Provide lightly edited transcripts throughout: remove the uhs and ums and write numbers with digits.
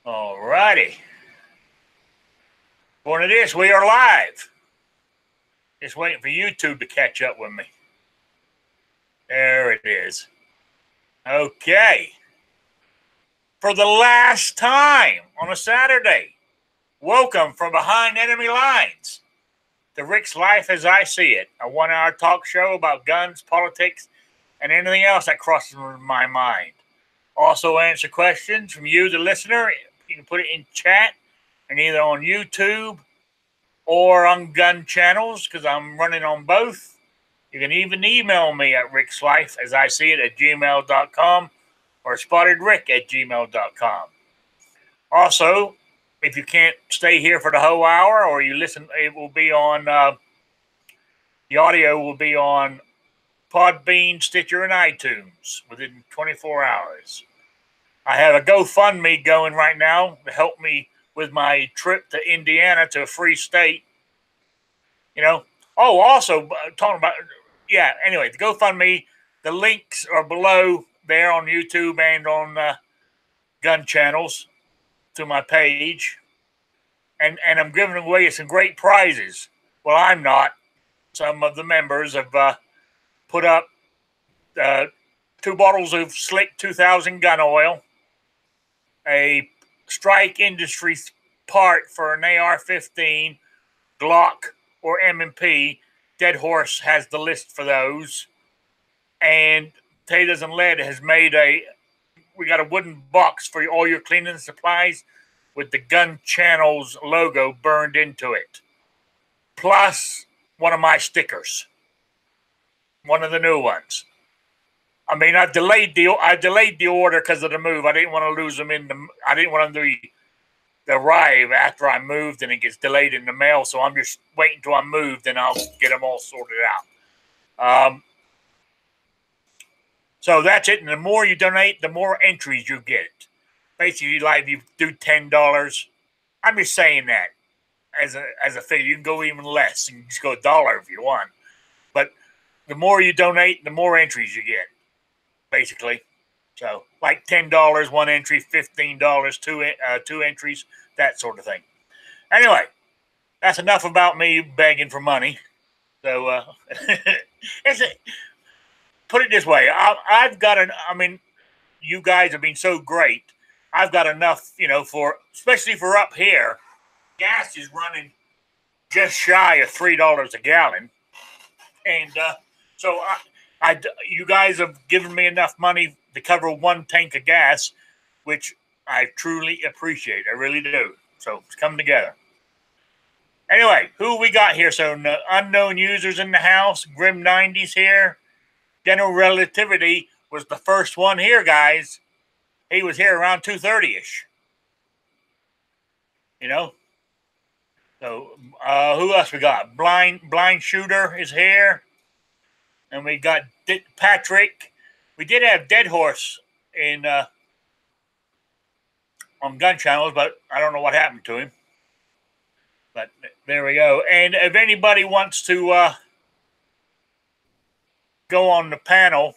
All righty. According to this, we are live. Just waiting for YouTube to catch up with me. There it is. Okay. For the last time on a Saturday, welcome from behind enemy lines to Rick's Life as I See It, a 1-hour talk show about guns, politics, and anything else that crosses my mind. Also answer questions from you, the listener. You can put it in chat and either on YouTube or on gun channels because I'm running on both. You can even email me at rickslifeasiseeit@gmail.com or spottedrick@gmail.com. Also, if you can't stay here for the whole hour or you listen, it will be on, the audio will be on Podbean, Stitcher, and iTunes within 24 hours. I have a GoFundMe going right now to help me with my trip to Indiana to a free state. You know. Oh, also talking about, anyway, the GoFundMe, the links are below there on YouTube and on gun channels to my page. And I'm giving away some great prizes. Well, I'm not. Some of the members have put up 2 bottles of Slick 2000 gun oil, a Strike Industries part for an AR-15, Glock, or M&P. Dead Horse has the list for those. And Taters and Lead has made we got a wooden box for all your cleaning supplies with the Gun Channels logo burned into it. Plus one of my stickers. One of the new ones. I mean, I delayed the order because of the move. I didn't want to lose them I didn't want them to arrive after I moved and it gets delayed in the mail. So I'm just waiting until I'm moved and I'll get them all sorted out. So that's it. And the more you donate, the more entries you get. Basically, like you do $10. I'm just saying that as a figure. You can go even less. You can just go $1 if you want. But the more you donate, the more entries you get. Basically, so like $10 one entry, $15 two entries, that sort of thing. Anyway, that's enough about me begging for money. So put it this way: I've got you guys have been so great. I've got enough, especially for up here. Gas is running just shy of $3 a gallon, and so you guys have given me enough money to cover 1 tank of gas, which I truly appreciate. I really do. So it's come together. Anyway, who we got here? So unknown users in the house. Grim 90s here. General Relativity was the first one here, guys. He was here around 2:30ish. So who else we got? Blind Shooter is here. And we got Patrick. We did have Dead Horse on gun channels, but I don't know what happened to him. But there we go. And if anybody wants to go on the panel,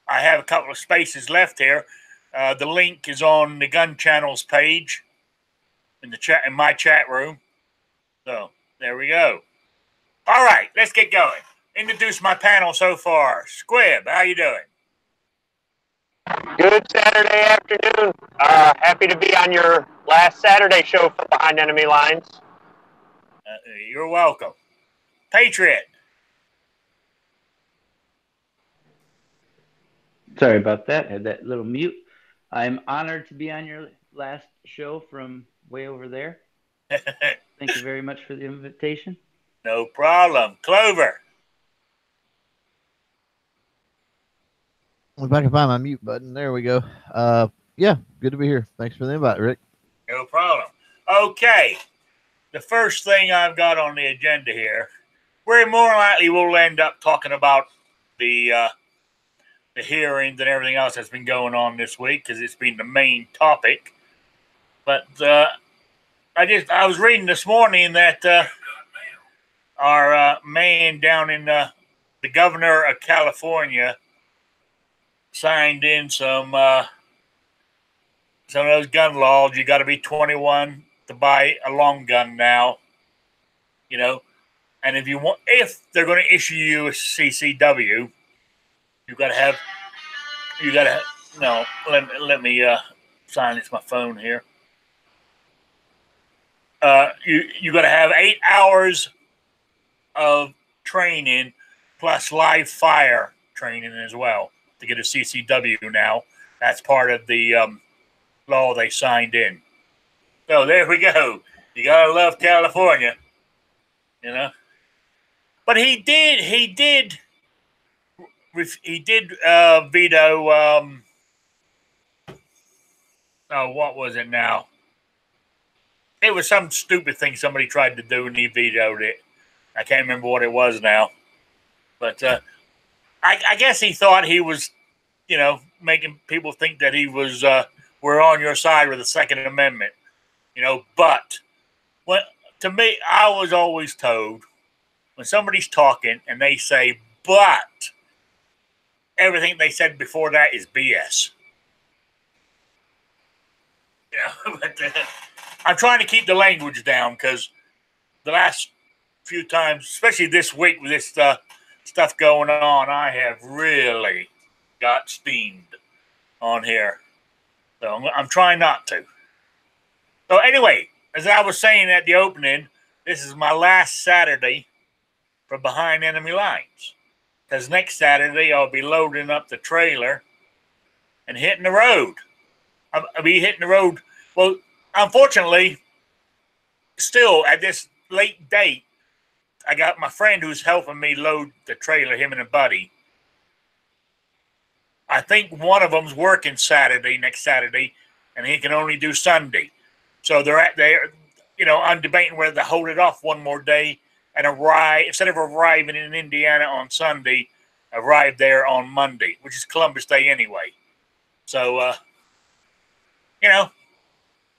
I have a couple of spaces left here. The link is on the gun channels page in the chat in my chat room. So there we go. All right, let's get going. Introduce my panel so far. Squib, how you doing? Good Saturday afternoon. Happy to be on your last Saturday show for Behind Enemy Lines. You're welcome. Patriot. Sorry about that. I had that little mute. I'm honored to be on your last show from way over there. Thank you very much for the invitation. No problem. Clover. If I can find my mute button. There we go. Yeah, good to be here. Thanks for the invite, Rick. No problem. Okay. The first thing I've got on the agenda here, we're more likely we'll end up talking about the hearings and everything else that's been going on this week because it's been the main topic. But I was reading this morning that our man down in the governor of California signed in some some of those gun laws. You got to be 21 to buy a long gun now. You know, and if they're going to issue you a CCW, you got to have. No. Let me silence my phone here. You got to have 8 hours of training plus live fire training as well to get a CCW now. That's part of the law they signed in. So there we go. You gotta love California, you know. But he did veto. Oh, what was it now? It was some stupid thing somebody tried to do, and he vetoed it. I can't remember what it was now. But I guess he thought he was, you know, making people think that he was, we're on your side with the Second Amendment, you know. But to me, I was always told when somebody's talking and they say, but everything they said before that is BS. You know, but I'm trying to keep the language down because the last few times, especially this week with this stuff going on, I have really got steamed on here. So I'm trying not to. So anyway, as I was saying at the opening, this is my last Saturday for Behind Enemy Lines. Because next Saturday, I'll be loading up the trailer and hitting the road. I'll be hitting the road. Well, unfortunately, still at this late date, I got my friend who's helping me load the trailer, him and a buddy. I think one of them's working next Saturday, and he can only do Sunday. So they're you know, I'm debating whether to hold it off one more day and arrive, instead of arriving in Indiana on Sunday, arrive there on Monday, which is Columbus Day anyway. So, you know,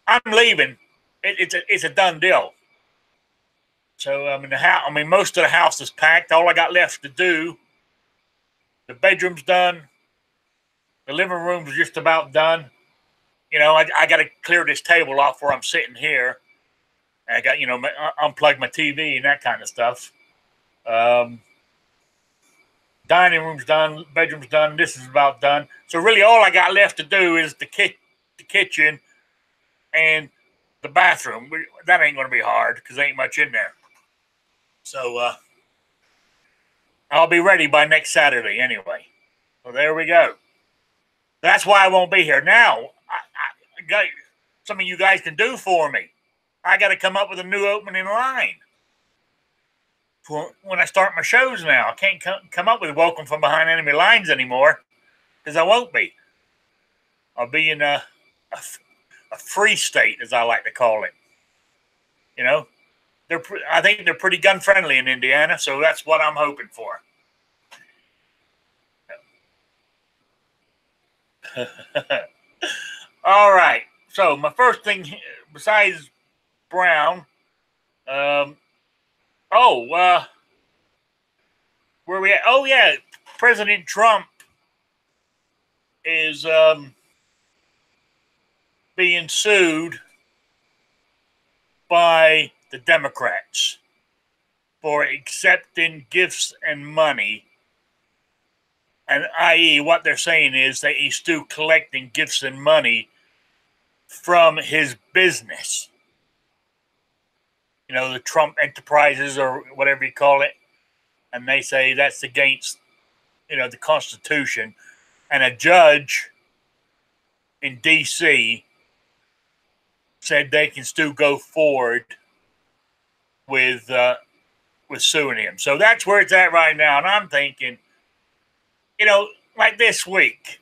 I'm leaving. It's a done deal. So most of the house is packed. All I got left to do, the bedroom's done. The living room's just about done. You know, I got to clear this table off where I'm sitting here. And I got, you know, unplug my TV and that kind of stuff. Dining room's done. Bedroom's done. This is about done. So really all I got left to do is the kitchen and the bathroom. That ain't going to be hard because there ain't much in there. So I'll be ready by next Saturday anyway. So there we go. That's why I won't be here. Now, I got something you guys can do for me. I got to come up with a new opening line for when I start my shows now. I can't come up with Welcome from Behind Enemy Lines anymore because I won't be. I'll be in a free state, as I like to call it. You know, I think they're pretty gun friendly in Indiana, so that's what I'm hoping for. All right. So my first thing, besides Brown, where we at? Oh yeah, President Trump is being sued by the Democrats for accepting gifts and money. And i.e., what they're saying is that he's still collecting gifts and money from his business. You know, the Trump Enterprises or whatever you call it. And they say that's against, you know, the Constitution. And a judge in D.C. said they can still go forward with suing him. So that's where it's at right now. And I'm thinking, you know, like this week,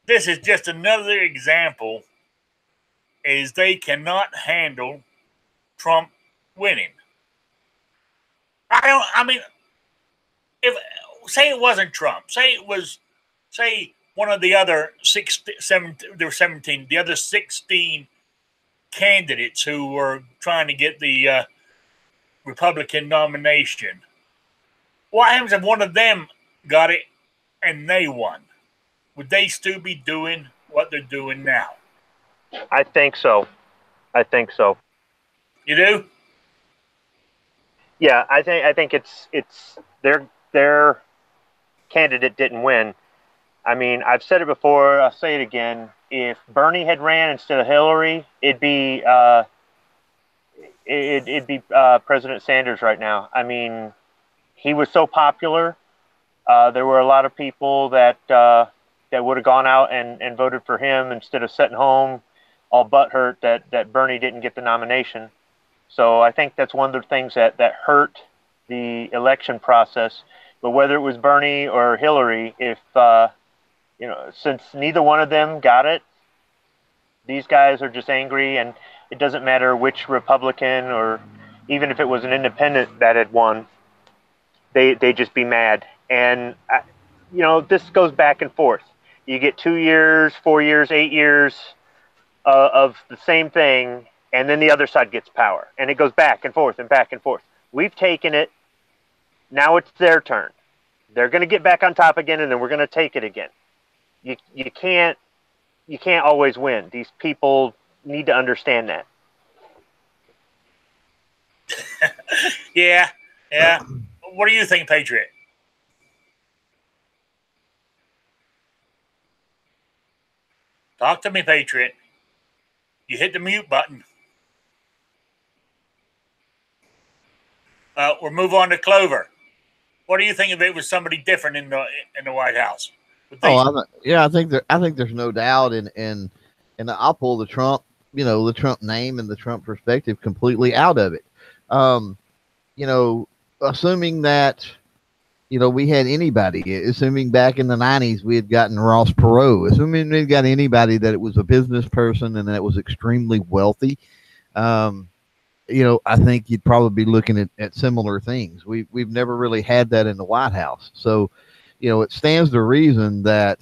this is just another example is they cannot handle Trump winning. If say it wasn't Trump, say one of the other 17, the other 16 candidates who were trying to get the Republican nomination. What happens if one of them got it and they won? Would they still be doing what they're doing now? I think so. I think so. You do? Yeah, I think it's their candidate didn't win. I mean, I've said it before. I'll say it again. If Bernie had ran instead of Hillary, it'd be President Sanders right now. I mean, he was so popular. There were a lot of people that would have gone out and voted for him instead of sitting home all butthurt that Bernie didn't get the nomination. So I think that's one of the things that hurt the election process. But whether it was Bernie or Hillary, if since neither one of them got it, these guys are just angry, and it doesn't matter which Republican or even if it was an independent that had won, they just be mad. And this goes back and forth. You get 2 years, 4 years, 8 years of the same thing, and then the other side gets power, and it goes back and forth and back and forth. We've taken it. Now it's their turn. They're going to get back on top again, and then we're going to take it again. You can't always win. These people need to understand that. Yeah. What do you think, Patriot? Talk to me, Patriot. You hit the mute button. We'll move on to Clover. What do you think if it was somebody different in the White House? I think there's no doubt, and I'll pull the Trump name and the Trump perspective completely out of it. Assuming that we had anybody, assuming back in the 90s we had gotten Ross Perot, assuming we got anybody that it was a business person and that was extremely wealthy, I think you'd probably be looking at similar things. We've never really had that in the White House. So, it stands to reason that,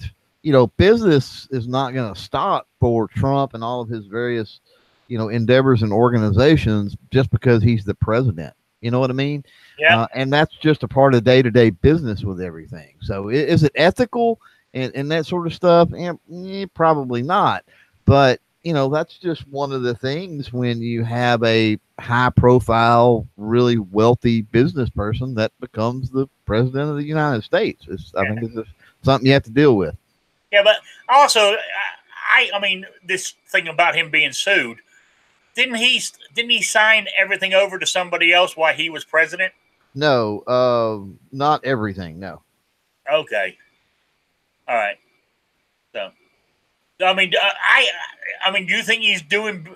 business is not going to stop for Trump and all of his various, endeavors and organizations just because he's the president. You know what I mean? Yeah. And that's just a part of day-to-day business with everything. So is it ethical and that sort of stuff? Probably not. But, that's just one of the things when you have a high-profile, really wealthy business person that becomes the president of the United States. I think it's just something you have to deal with. Yeah, but also, I mean, this thing about him being sued, didn't he sign everything over to somebody else while he was president? No, not everything. No. Okay. All right. So, I mean, I mean, do you think he's doing?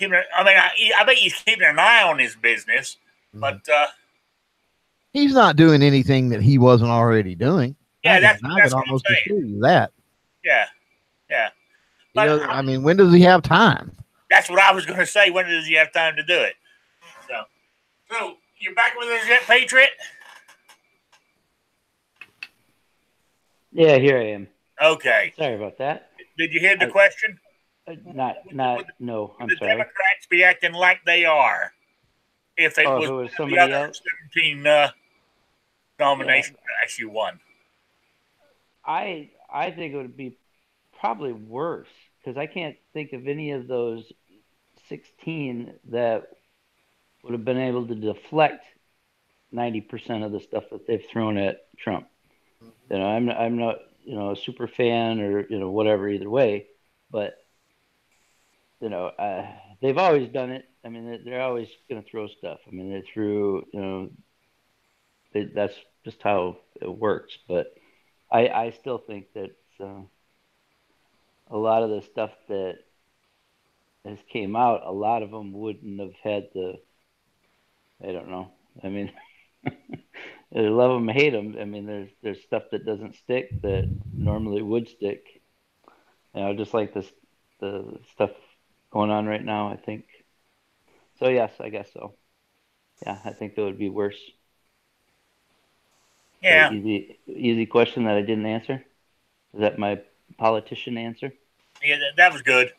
I bet he's keeping an eye on his business, but he's not doing anything that he wasn't already doing. Yeah, that's what I'm almost saying. assure you that. Yeah. But, I mean, when does he have time? That's what I was going to say. When does he have time to do it? So you're back with us yet, Patriot? Yeah, here I am. Okay. Sorry about that. Did you hear the question? No, I'm sorry. Democrats be acting like they are if it was somebody else? 17 nominations that actually won. I think it would be probably worse because I can't think of any of those 16 that would have been able to deflect 90% of the stuff that they've thrown at Trump. I'm not a super fan or whatever either way, but they've always done it. I mean, they're always going to throw stuff. I mean, they threw that's just how it works. But I still think that a lot of the stuff that has came out, a lot of them wouldn't have had the. I don't know. I mean, I love them, hate them. I mean, there's stuff that doesn't stick that normally would stick. Just like the stuff going on right now, I think. So yes, I guess so. Yeah, I think that would be worse. Yeah. Easy question that I didn't answer. Is that my politician answer? Yeah, that was good.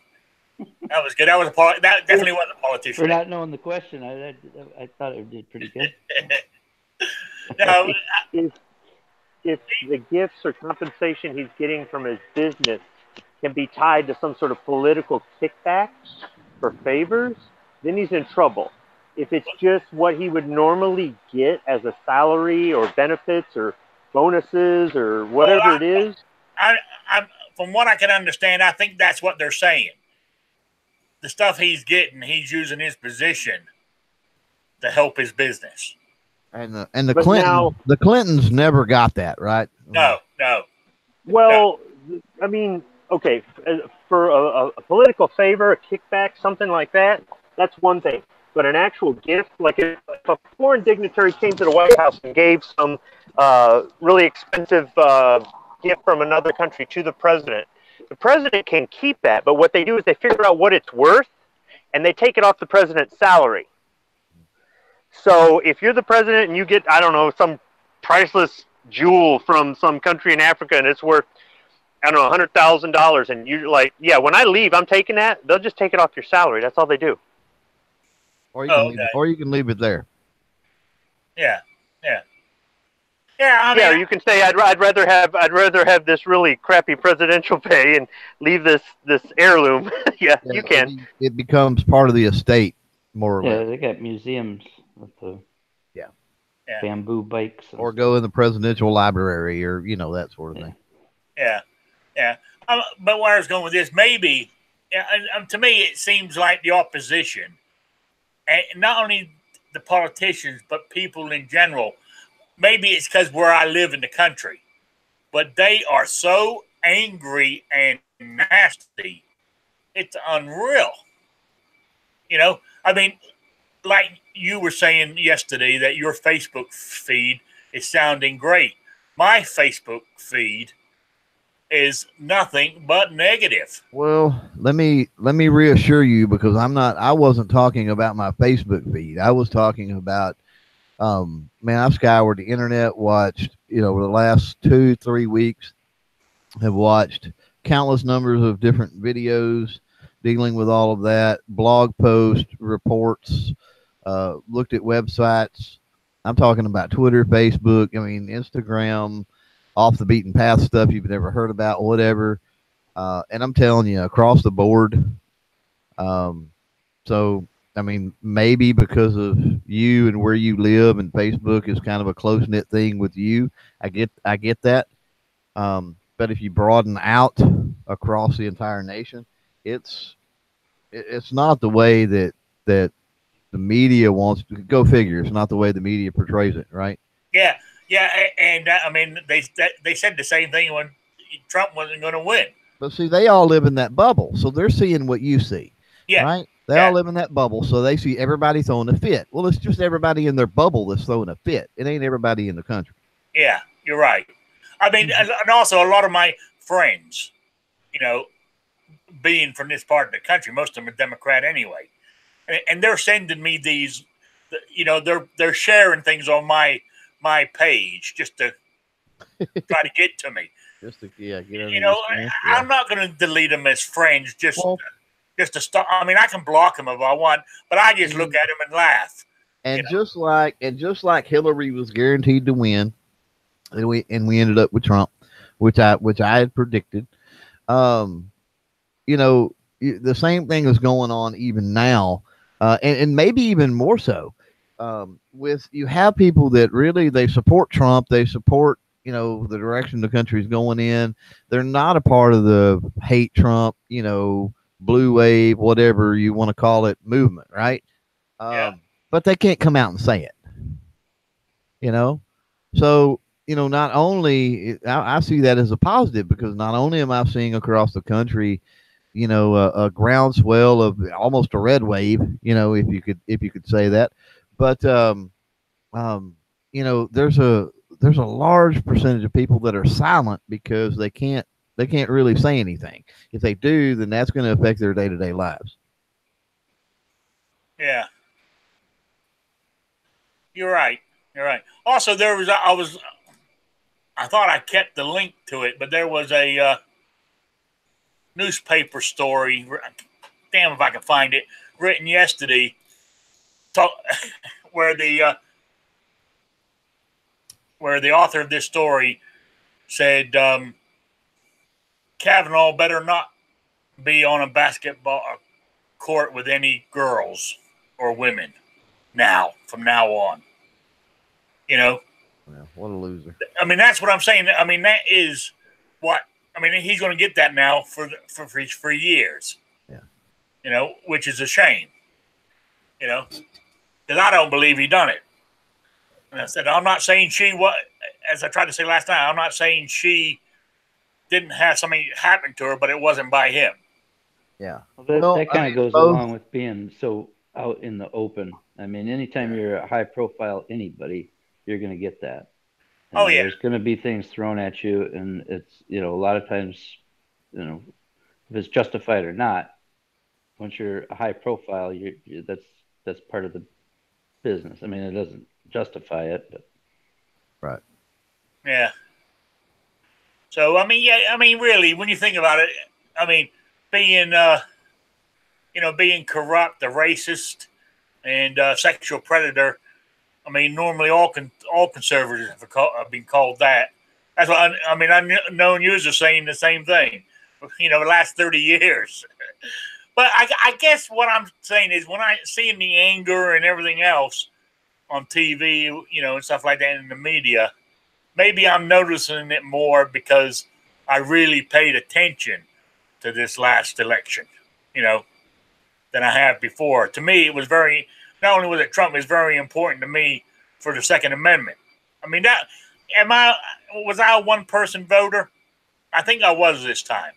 That was good. That definitely wasn't a politician. For not knowing the question, I thought it did pretty good. No, if the gifts or compensation he's getting from his business can be tied to some sort of political kickback for favors, then he's in trouble. If it's just what he would normally get as a salary or benefits or bonuses or whatever it is. From what I can understand, I think that's what they're saying. The stuff he's getting, he's using his position to help his business. And the Clintons never got that, right? No. Well, no. I mean, okay, for a political favor, a kickback, something like that, that's one thing. But an actual gift, like if a foreign dignitary came to the White House and gave some really expensive gift from another country to the president can keep that. But what they do is they figure out what it's worth, and they take it off the president's salary. So if you're the president and you get, I don't know, some priceless jewel from some country in Africa and it's worth, I don't know, $100,000, and you're like, yeah, when I leave, I'm taking that. They'll just take it off your salary. That's all they do. Or you can leave it there. Yeah. I mean, or you can say I'd rather have this really crappy presidential pay and leave this heirloom. yeah, you can. It becomes part of the estate, more or less. Yeah, they got museums with the bamboo bikes. Or go in the presidential library, or that sort of thing. Yeah. But where I was going with this, maybe to me it seems like the opposition, and not only the politicians but people in general. Maybe it's because where I live in the country, but they are so angry and nasty. It's unreal. I mean, like you were saying yesterday that your Facebook feed is sounding great. My Facebook feed is nothing but negative. Well, let me reassure you, because I wasn't talking about my Facebook feed. I was talking about I've scoured the internet, watched, over the last 2-3 weeks, have watched countless numbers of different videos dealing with all of that, blog posts, reports, looked at websites. I'm talking about Twitter, Facebook, Instagram, off the beaten path stuff you've never heard about, whatever. And I'm telling you, across the board. Maybe because of you and where you live, and Facebook is kind of a close-knit thing with you. I get that. But if you broaden out across the entire nation, it's not the way that the media wants to go. Figure, it's not the way the media portrays it, right? Yeah, and they said the same thing when Trump wasn't going to win. But see, they all live in that bubble, so they're seeing what you see. Yeah, right. They all live in that bubble, so they see everybody throwing a fit. Well, it's just everybody in their bubble that's throwing a fit. It ain't everybody in the country. Yeah, you're right. I mean, and also a lot of my friends, being from this part of the country, most of them are Democrat anyway, and they're sending me these, they're sharing things on my page just to try to get to me. Just to get I'm not going to delete them as friends just to stop. I mean, I can block them if I want, but I just look at them and laugh. And just like Hillary was guaranteed to win, and we ended up with Trump, which I had predicted. The same thing is going on even now, and maybe even more so. With you have people that really they support Trump, they support the direction the country's going in. They're not a part of the hate Trump, blue wave, whatever you want to call it, movement, right? But they can't come out and say it, So, not only I see that as a positive, because not only am I seeing across the country, a groundswell of almost a red wave, if you could say that, but there's a large percentage of people that are silent because they can't really say anything. If they do, then that's going to affect their day-to-day lives. Yeah. You're right. Also, I thought I kept the link to it, but there was a newspaper story, damn if I can find it, written yesterday, where the where the author of this story said Kavanaugh better not be on a basketball court with any girls or women from now on. You know? Yeah, what a loser. I mean, that's what I'm saying. I mean, that is what, I mean, he's going to get that now for years. Yeah. You know, which is a shame. You know? Because I don't believe he done it. And I said, I'm not saying as I tried to say last night, I'm not saying she didn't have something happen to her, but it wasn't by him. Yeah. Well, that kind of goes along with being so out in the open. I mean, anytime you're a high profile anybody, you're going to get that. And there's going to be things thrown at you, and it's, you know, a lot of times, you know, if it's justified or not, once you're a high profile, that's part of the business. I mean, it doesn't justify it, but right. Yeah. So I mean, really, when you think about it, I mean, being being corrupt, a racist, and sexual predator. I mean, normally all conservatives have been called that. That's what I mean. I've known you are saying the same thing. You know, the last 30 years. But I guess what I'm saying is when I see the anger and everything else on TV, you know, and stuff like that in the media, maybe I'm noticing it more because I really paid attention to this last election, you know, than I have before. To me, it was not only was it Trump, it was very important to me for the Second Amendment. I mean, was I a one-person voter? I think I was this time.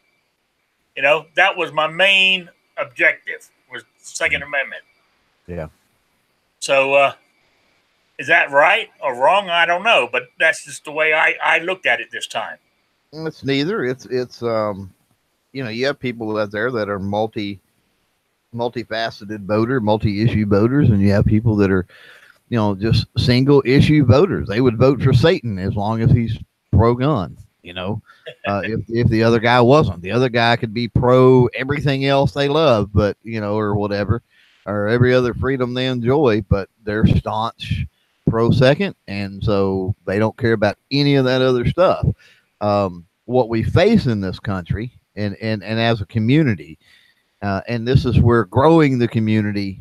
You know, that was my main objective, was Second Amendment. Yeah. So, is that right or wrong? I don't know, but that's just the way I looked at it this time. It's neither. It's you know, you have people out there that are multifaceted voter, multi-issue voters, and you have people that are, you know, just single issue voters. They would vote for Satan as long as he's pro-gun. You know, if the other guy wasn't, the other guy could be pro everything else they love, but, you know, or whatever, or every other freedom they enjoy, but they're staunch pro second, and so they don't care about any of that other stuff. What we face in this country, and as a community, and this is where growing the community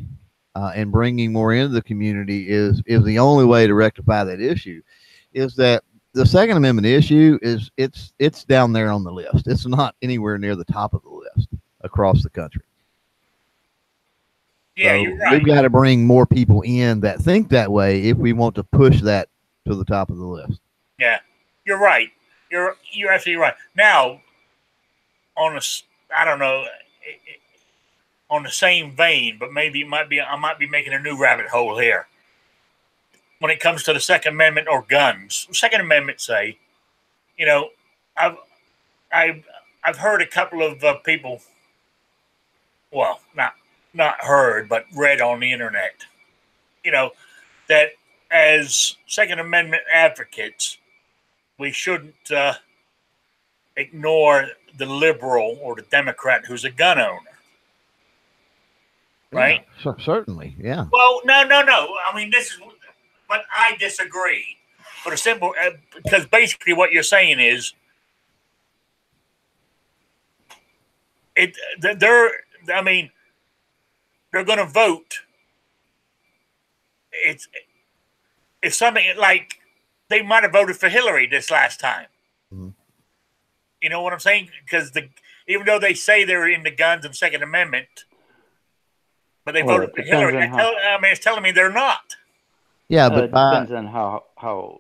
and bringing more into the community is the only way to rectify that issue, is that the Second Amendment issue is it's down there on the list. It's not anywhere near the top of the list across the country. Yeah, so you're right. We've got to bring more people in that think that way if we want to push that to the top of the list. Yeah, you're right. You're absolutely right. Now, on the same vein, but maybe I might be making a new rabbit hole here. When it comes to the Second Amendment or guns, Second Amendment say, you know, I've heard a couple of people, well, not heard, but read on the internet, you know, that as Second Amendment advocates, we shouldn't ignore the liberal or the Democrat who's a gun owner. Right? Yeah, certainly, yeah. Well, no. I mean, but I disagree. For the simple, because basically what you're saying is, they're going to vote. It's something like they might have voted for Hillary this last time. Mm-hmm. You know what I'm saying? Because even though they say they're into guns and Second Amendment, but they voted for Hillary. It's telling me they're not. Yeah, but it depends on how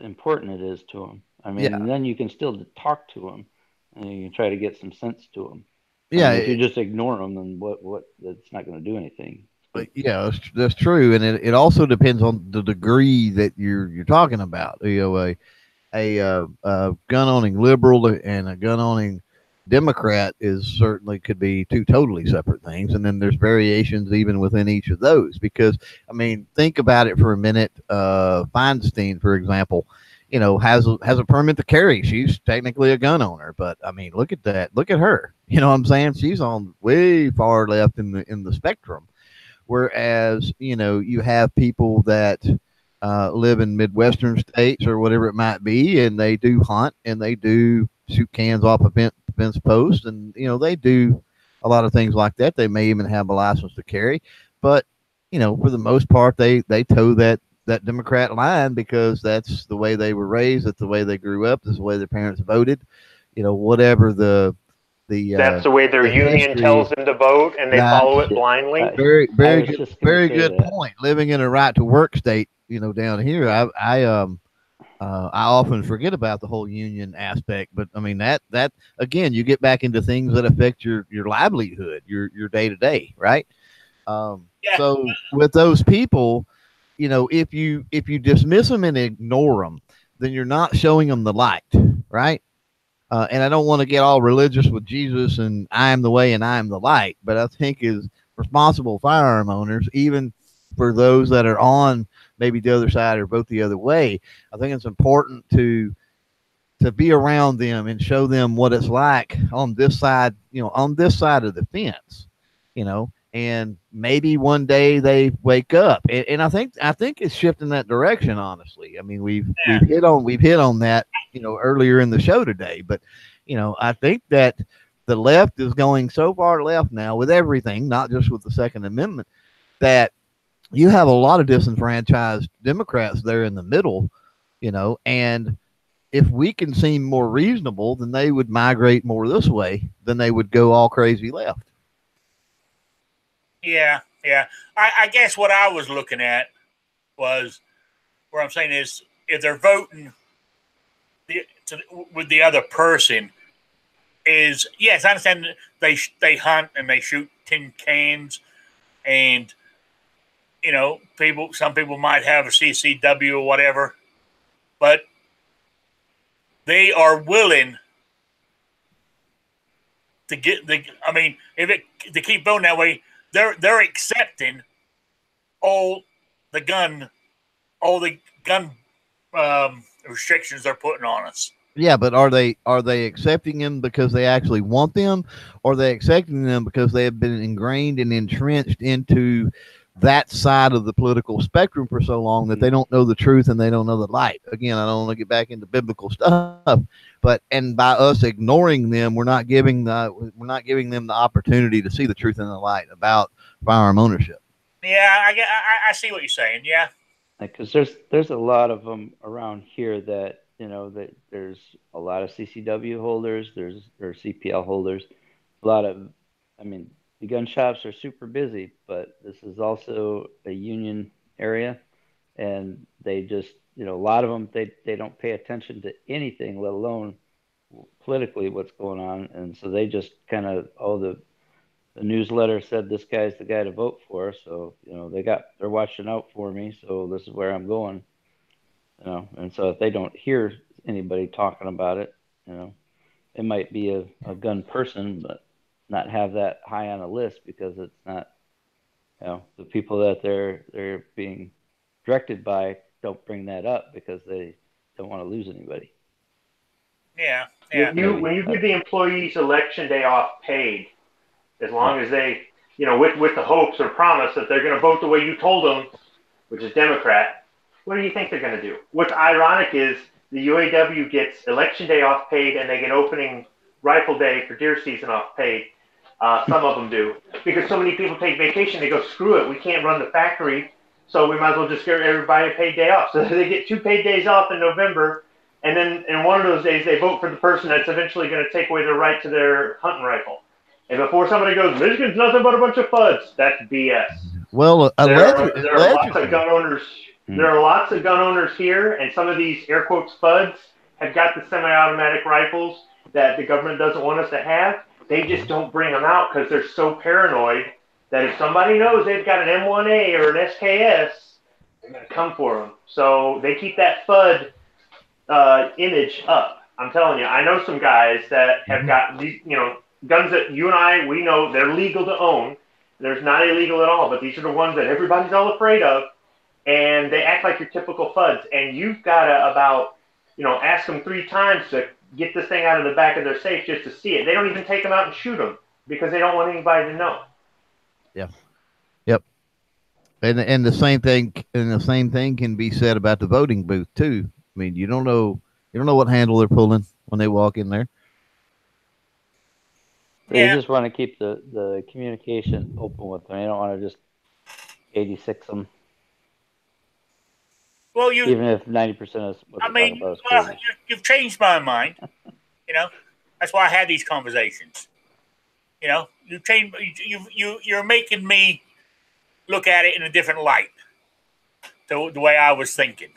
important it is to them. I mean, then you can still talk to them, and you can try to get some sense to them. Yeah, if you just ignore them, then what? That's not going to do anything. Yeah, that's true, and it also depends on the degree that you're talking about. You know, a gun owning liberal and a gun owning Democrat certainly could be two totally separate things, and then there's variations even within each of those. Because I mean, think about it for a minute. Feinstein, for example, you know, has a permit to carry. She's technically a gun owner, but I mean, look at that. Look at her. You know what I'm saying? She's on way far left in the spectrum. Whereas, you know, you have people that live in Midwestern states or whatever it might be, and they do hunt and they do shoot cans off a fence post, and they do a lot of things like that. They may even have a license to carry, but for the most part, they toe that Democrat line because that's the way they were raised, that's the way they grew up, that's the way their parents voted. Whatever the that's the way their union history tells them to vote, and they follow it blindly. Very good point. Living in a right to work state, down here, I often forget about the whole union aspect, but I mean that again, you get back into things that affect your livelihood, your day to day, right? So with those people, if you dismiss them and ignore them, then you're not showing them the light, right? And I don't want to get all religious with Jesus and I am the way and I am the light, but I think as responsible firearm owners, even for those that are on maybe the other side or vote the other way, I think it's important to be around them and show them what it's like on this side, on this side of the fence, and maybe one day they wake up. And I think it's shifting that direction, honestly. I mean, we've hit on that, earlier in the show today, but I think that the left is going so far left now with everything, not just with the Second Amendment, that you have a lot of disenfranchised Democrats there in the middle, and if we can seem more reasonable, then they would migrate more this way than they would go all crazy left. Yeah. I guess what I was looking at was where I'm saying is if they're voting with the other person, is yes, I understand they hunt and they shoot tin cans, and some people might have a CCW or whatever, but they are willing to get to keep voting that way. They're accepting all the gun restrictions they're putting on us. Yeah, but are they accepting them because they actually want them, or are they accepting them because they have been ingrained and entrenched into that side of the political spectrum for so long that they don't know the truth and they don't know the light? Again, I don't want to get back into biblical stuff, but by us ignoring them, we're not giving them the opportunity to see the truth and the light about firearm ownership. Yeah, I see what you're saying. Yeah, because there's a lot of them around here that that there's a lot of CCW holders, there's CPL holders, a lot of, the gun shops are super busy, but this is also a union area, and they just, a lot of them, they don't pay attention to anything, let alone politically what's going on, and so they just kind of, the newsletter said this guy's the guy to vote for, so they're watching out for me, so this is where I'm going, and so if they don't hear anybody talking about it, it might be a gun person, but not have that high on a list because it's not, the people that they're being directed by don't bring that up because they don't want to lose anybody. Yeah. When you give the employees election day off paid, as long as they, with the hopes or promise that they're going to vote the way you told them, which is Democrat, what do you think they're going to do? What's ironic is the UAW gets election day off paid, and they get opening rifle day for deer season off paid. Some of them do, because so many people take vacation. They go, screw it, we can't run the factory, so we might as well just give everybody a paid day off. So they get 2 paid days off in November, and then in one of those days they vote for the person that's eventually going to take away their right to their hunting rifle. And before somebody goes, Michigan's nothing but a bunch of FUDs, that's BS. Well, there are lots of gun owners. There are lots of gun owners here, and some of these air quotes FUDs have got the semi-automatic rifles that the government doesn't want us to have. They just don't bring them out because they're so paranoid that if somebody knows they've got an M1A or an SKS, they're going to come for them. So they keep that FUD image up. I'm telling you, I know some guys that have got these, guns that you and I, we know they're legal to own. There's not illegal at all, but these are the ones that everybody's all afraid of. And they act like your typical FUDs. And you've got to ask them 3 times to get this thing out of the back of their safe just to see it. They don't even take them out and shoot them because they don't want anybody to know. Yeah. Yep. And the same thing can be said about the voting booth too. I mean, you don't know what handle they're pulling when they walk in there. They just want to keep the communication open with them. They don't want to just 86 them. Well, even if 90% of what they talk about is crazy. You've changed my mind. That's why I had these conversations. You change. You're making me look at it in a different light to the way I was thinking.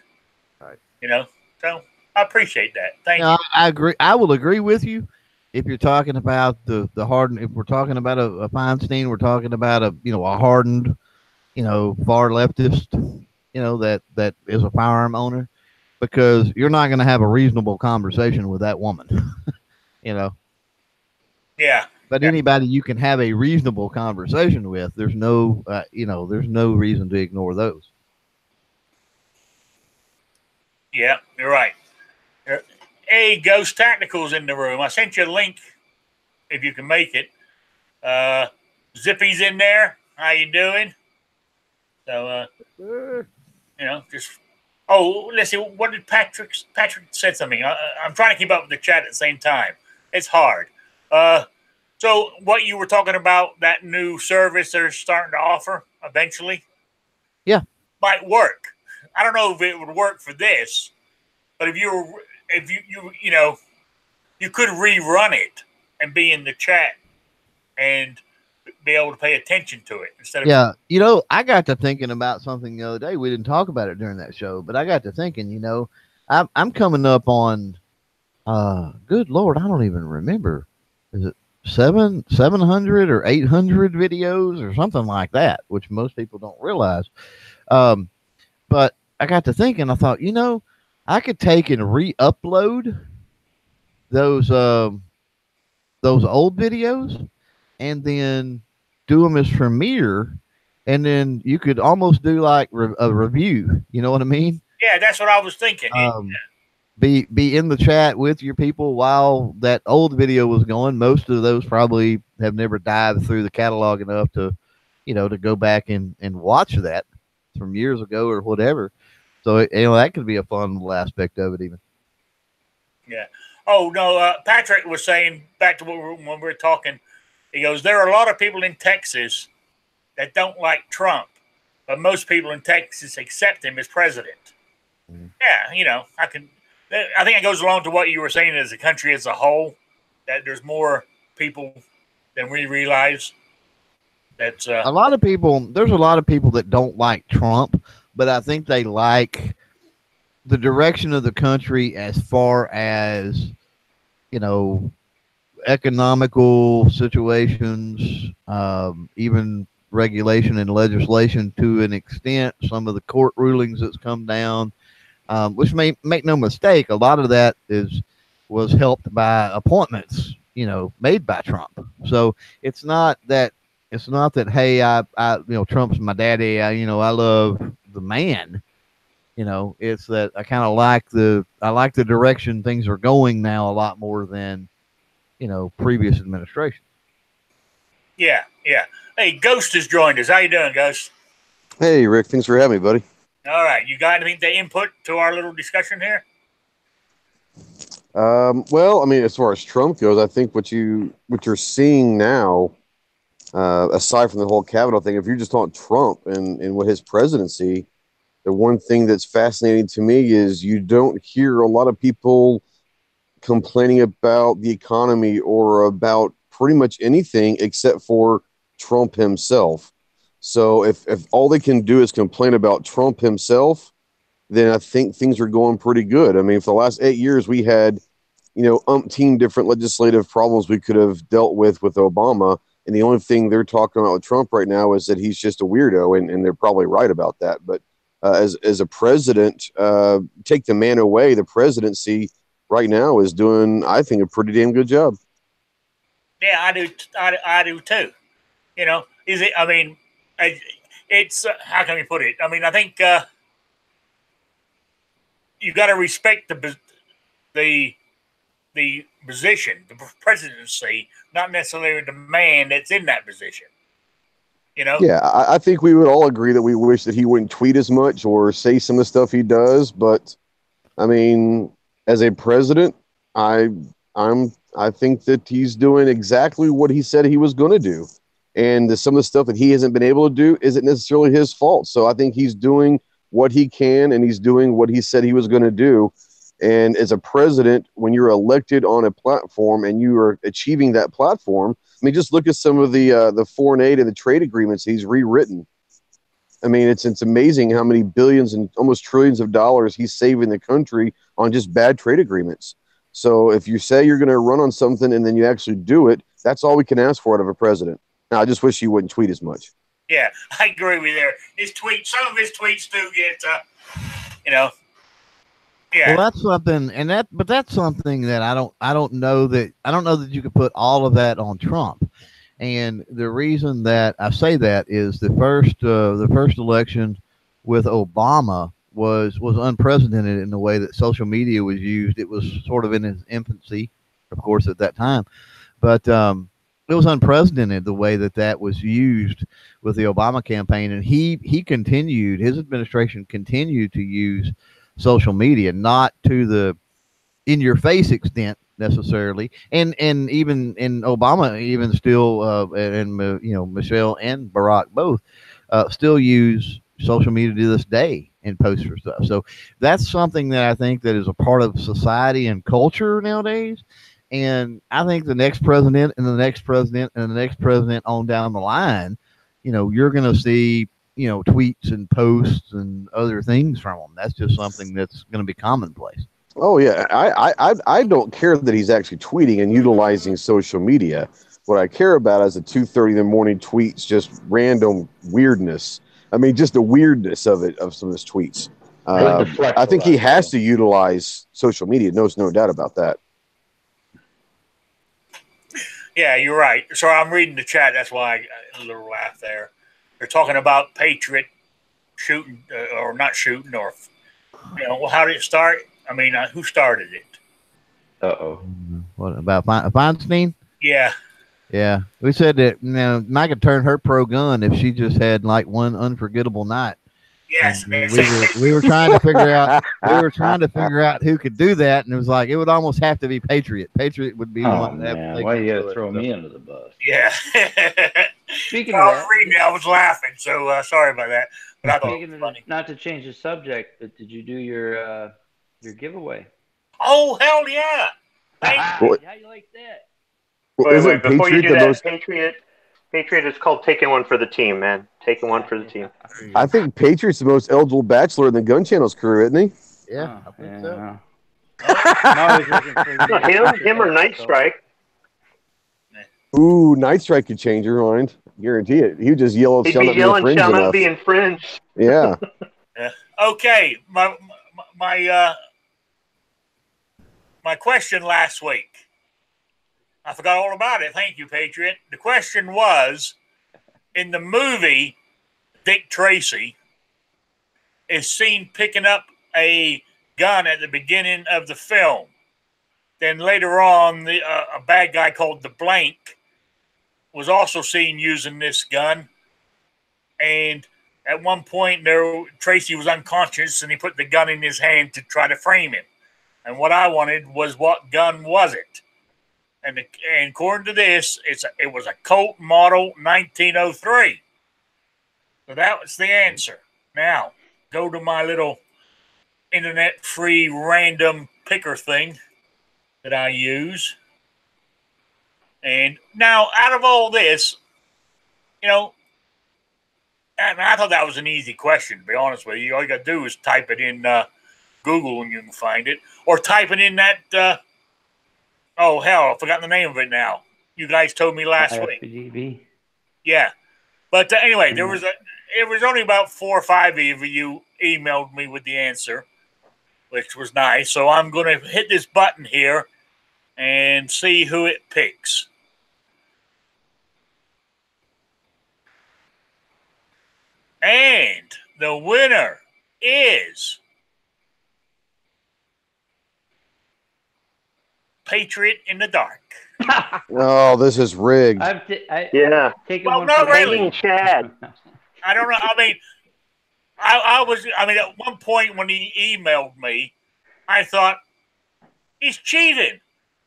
Right. So I appreciate that. Thank you. I agree. I will agree with you. If you're talking about the hardened, if we're talking about a Feinstein, we're talking about a hardened, far leftist, that is a firearm owner, because you're not going to have a reasonable conversation with that woman, Yeah. But anybody you can have a reasonable conversation with, there's no, there's no reason to ignore those. Yeah, you're right. Hey, Ghost Tactical's in the room. I sent you a link if you can make it. Zippy's in there. How you doing? So, just. Oh, let's see. What did Patrick said something? I'm trying to keep up with the chat at the same time. It's hard. So what you were talking about, that new service they're starting to offer eventually, might work. I don't know if it would work for this, but if you could rerun it and be in the chat and be able to pay attention to it instead of I got to thinking about something the other day. We didn't talk about it during that show, but I got to thinking, I'm coming up on good Lord, I don't even remember. Is it 700 or 800 videos or something like that, which most people don't realize. But I got to thinking, I thought, I could take and re-upload those old videos and then do them as Premiere, and then you could almost do like a review. You know what I mean? Yeah, that's what I was thinking. Be in the chat with your people while that old video was going. Most of those probably have never dived through the catalog enough to, to go back and watch that from years ago or whatever. So, that could be a fun little aspect of it even. Yeah. Oh, no, Patrick was saying, back to when we were talking, he goes, there are a lot of people in Texas that don't like Trump, but most people in Texas accept him as president. Mm-hmm. Yeah, I think it goes along to what you were saying as a country as a whole, that there's more people than we realize. That's there's a lot of people that don't like Trump, but I think they like the direction of the country as far as, economical situations, even regulation and legislation to an extent, some of the court rulings that's come down, which may make no mistake, a lot of that was helped by appointments, made by Trump. So it's not that, hey, I Trump's my daddy. I love the man. It's that I kind of like the direction things are going now a lot more than, previous administration. Yeah. Hey, Ghost has joined us. How you doing, Ghost? Hey, Rick. Thanks for having me, buddy. All right. You got anything to input to our little discussion here? Well, I mean, as far as Trump goes, I think what you're seeing now, aside from the whole Kavanaugh thing, if you're just on Trump and what his presidency, the one thing that's fascinating to me is you don't hear a lot of people complaining about the economy or about pretty much anything except for Trump himself. So if all they can do is complain about Trump himself, then I think things are going pretty good. I mean, for the last 8 years, we had, umpteen different legislative problems we could have dealt with Obama. And the only thing they're talking about with Trump right now is that he's just a weirdo. And they're probably right about that. But as a president, take the man away, the presidency right now is doing, I think, a pretty damn good job. Yeah, I do too. Is it? I mean, it's how can we put it? I mean, I think you got to respect the position, the presidency, not necessarily the man that's in that position. Yeah, I think we would all agree that we wish that he wouldn't tweet as much or say some of the stuff he does. But I mean, as a president, I'm I think that he's doing exactly what he said he was going to do. And some of the stuff that he hasn't been able to do isn't necessarily his fault. So I think he's doing what he can, and he's doing what he said he was going to do. And as a president, when you're elected on a platform and you are achieving that platform, I mean, just look at some of the foreign aid and the trade agreements he's rewritten. I mean, it's amazing how many billions and almost trillions of dollars he's saving the country on just bad trade agreements. So if you say you're going to run on something and then you actually do it, that's all we can ask for out of a president. Now, I just wish he wouldn't tweet as much. Yeah, I agree with you there. Some of his tweets do get, yeah. Well, that's something, but that's something that I don't know that you could put all of that on Trump. And the reason that I say that is the first election with Obama was unprecedented in the way that social media was used. It was sort of in its infancy, of course, at that time, but it was unprecedented the way that was used with the Obama campaign. And his administration continued to use social media, not to the in your face extent necessarily, and even in Obama, even still, and Michelle and Barack both still use social media to this day and post for stuff. So that's something that I think that is a part of society and culture nowadays. And I think the next president and the next president and the next president on down the line, you're going to see, tweets and posts and other things from them. That's just something that's going to be commonplace. Oh yeah, I don't care that he's actually tweeting and utilizing social media. What I care about is the 2:30 in the morning tweets, just random weirdness. I mean, just the weirdness of some of his tweets. I think he has to utilize social media. No doubt about that. Yeah, you're right. Sorry, I'm reading the chat. That's why I got a little laugh there. They're talking about Patriot shooting or not shooting, or well, how did it start? I mean, who started it? What about Feinstein? Yeah. Yeah. We said that Mike could turn her pro-gun if she just had like one unforgettable night. Yes. We were trying to figure out who could do that, and it was like it would almost have to be Patriot. Patriot would be the one that would take. Why you gotta throw me under the bus? Yeah. Speaking of that, I was laughing, so sorry about that. But I thought it was funny. Not to change the subject, but did you do your giveaway? Oh, hell yeah! How you like that? Wait, before you do that, Patriot is called taking one for the team, man. Taking one for the team. I think Patriot's the most eligible bachelor in the Gun Channel's crew, isn't he? Yeah, I think so. Him or Night Strike. Ooh, Night Strike could change your mind. Guarantee it. He would just yell, He'd be yelling, shall not be infringed. Yeah. Okay, my question last week. I forgot all about it. Thank you, Patriot. The question was, in the movie, Dick Tracy is seen picking up a gun at the beginning of the film. Then later on, a bad guy called the Blank was also seen using this gun. And at one point, Tracy was unconscious, and he put the gun in his hand to try to frame him. And what I wanted was, what gun was it? And according to this, it was a Colt Model 1903. So that was the answer. Now, go to my little internet-free random picker thing that I use. And now, out of all this, and I thought that was an easy question, to be honest with you. All you got to do is type it in Google and you can find it. Or type it in that... oh, hell, I forgot the name of it now. You guys told me last week. Yeah. But anyway, it was only about 4 or 5 of you emailed me with the answer, which was nice. So I'm going to hit this button here and see who it picks. And the winner is Patriot in the dark. Oh, this is rigged. Yeah. Well, not really. Chad. I don't know. I mean, at one point when he emailed me, I thought, he's cheating.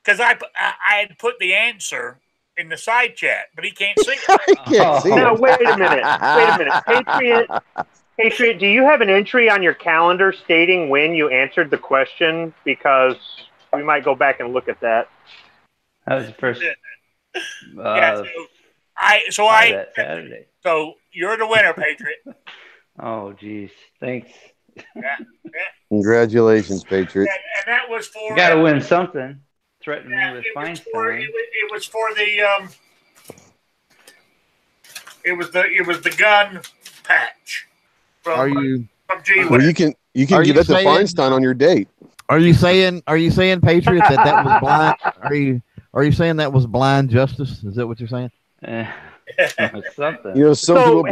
because I had put the answer in the side chat, but he can't see it. I can't see Now, it. wait a minute. Patriot, do you have an entry on your calendar stating when you answered the question? Because we might go back and look at that. That was the first. Yeah, That Saturday. So you're the winner, Patriot. Oh, geez. Thanks. Yeah. Congratulations, Patriot. And that was for. You got to win something. Threaten me with it Feinstein. was for the It was the gun patch. From G. Well, you can give that to Feinstein on your date. Are you saying, Patriot, that was blind? Are you saying that was blind justice? Is that what you're saying? Something. You know, some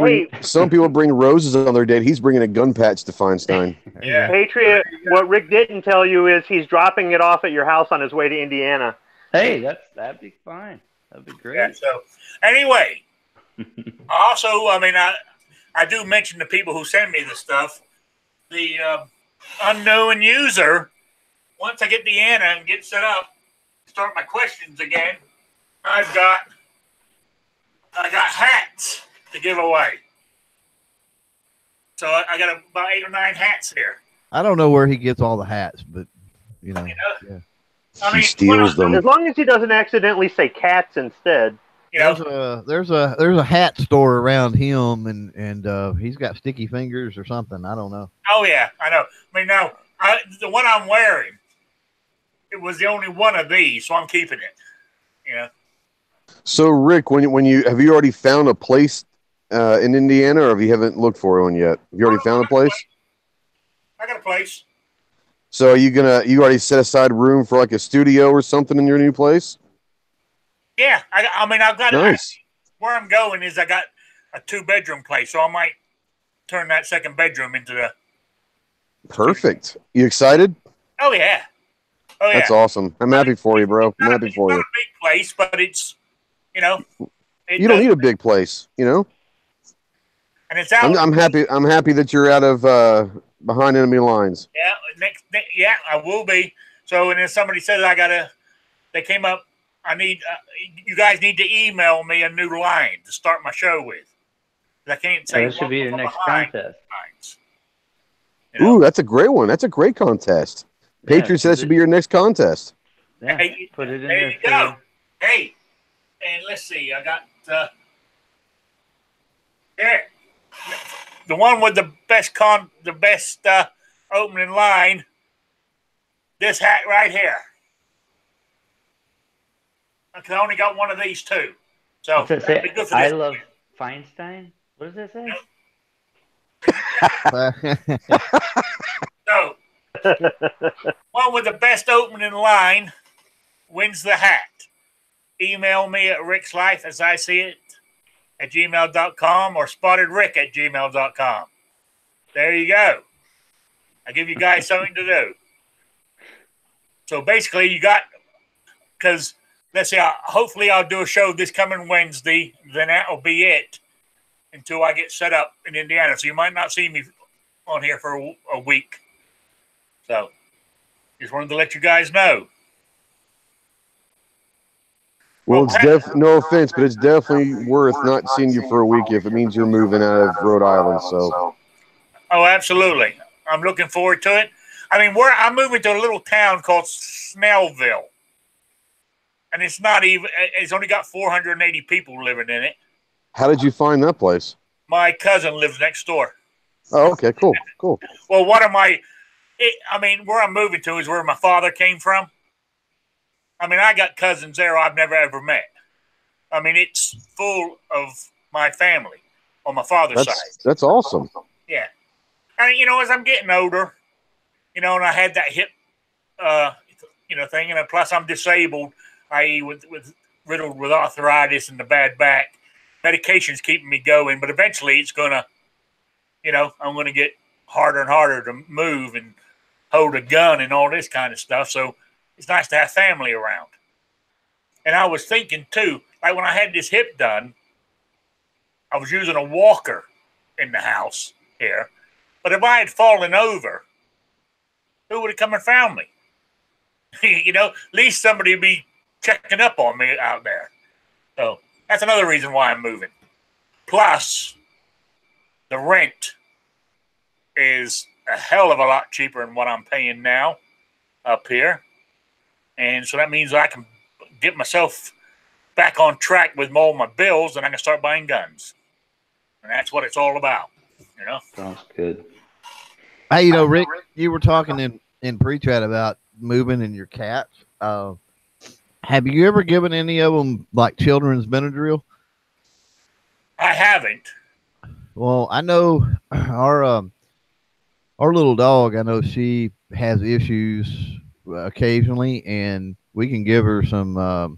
people bring roses on their date. He's bringing a gun patch to Feinstein. Yeah. Patriot, what Rick didn't tell you is he's dropping it off at your house on his way to Indiana. Hey, that'd be fine. That'd be great. Yeah, so anyway, also, I mean, I do mention to people who send me the stuff, the unknown user, once I get Deanna and get set up, start my questions again, I got hats to give away. So I got about 8 or 9 hats here. I don't know where he gets all the hats, but yeah. I mean, he steals them. As long as he doesn't accidentally say cats instead. There's a hat store around him, and he's got sticky fingers or something. I don't know. Oh yeah, I know. I mean, now the one I'm wearing, it was the only one of these, so I'm keeping it. You know. So Rick, when you have you already found a place in Indiana, or have you haven't looked for one yet? Have you already found a place? I got a place. So are you already set aside room for like a studio or something in your new place? Yeah, I mean, I've got nice. Where I'm going is I got a 2-bedroom place, so I might turn that second bedroom into the. Perfect. You excited? Oh yeah. Oh yeah. That's awesome. I'm happy for you, bro. I'm happy for you. It's not a big place, but it's you don't need a big place, And it's out. I'm happy. I'm happy that you're out of behind enemy lines. Yeah, I will be. So, and then somebody says they came up. You guys need to email me a new line to start my show with. I can't say. That should be your next contest. Ooh, that's a great one. That's a great contest. Patriot said that should be your next contest. Yeah, put it in there. There You go. Hey, and let's see. I got here the one with the best opening line. This hat right here. I only got one of these two. So what's it say? I love Feinstein. What does that say? So, one with the best opening line wins the hat. Email me at rickslife as I see it at gmail.com or spottedrick@gmail.com. There you go. I give you guys something to do. So basically, because let's see, hopefully I'll do a show this coming Wednesday. Then that will be it until I get set up in Indiana. So you might not see me on here for a week. So just wanted to let you guys know. Well, it's no offense, but it's definitely worth not seeing you for a week if it means you're moving out of Rhode Island. So. Oh, absolutely. I'm looking forward to it. I mean, I'm moving to a little town called Snellville. And it's only got 480 people living in it. How did you find that place? My cousin lives next door. Oh, okay, cool. Well, where I'm moving to is where my father came from. I mean, I got cousins there I've never ever met. I mean, it's full of my family on my father's side. That's awesome. Yeah. And, as I'm getting older, and I had that hip, thing, and plus I'm disabled, i.e. with riddled with arthritis and the bad back. Medication's keeping me going, but eventually it's going to, I'm going to get harder and harder to move and hold a gun and all this kind of stuff. So it's nice to have family around. And I was thinking, too, like when I had this hip done, I was using a walker in the house here. But if I had fallen over, who would have come and found me? At least somebody be checking up on me out there. So that's another reason why I'm moving. Plus, the rent is a hell of a lot cheaper than what I'm paying now up here. And so that means I can get myself back on track with all my bills, and I can start buying guns. And that's what it's all about. Sounds good. Hey, Rick, you were talking in pre-chat about moving and your cats. Have you ever given any of them like children's Benadryl? I haven't. Well, I know our little dog. I know she has issues occasionally, and we can give her some a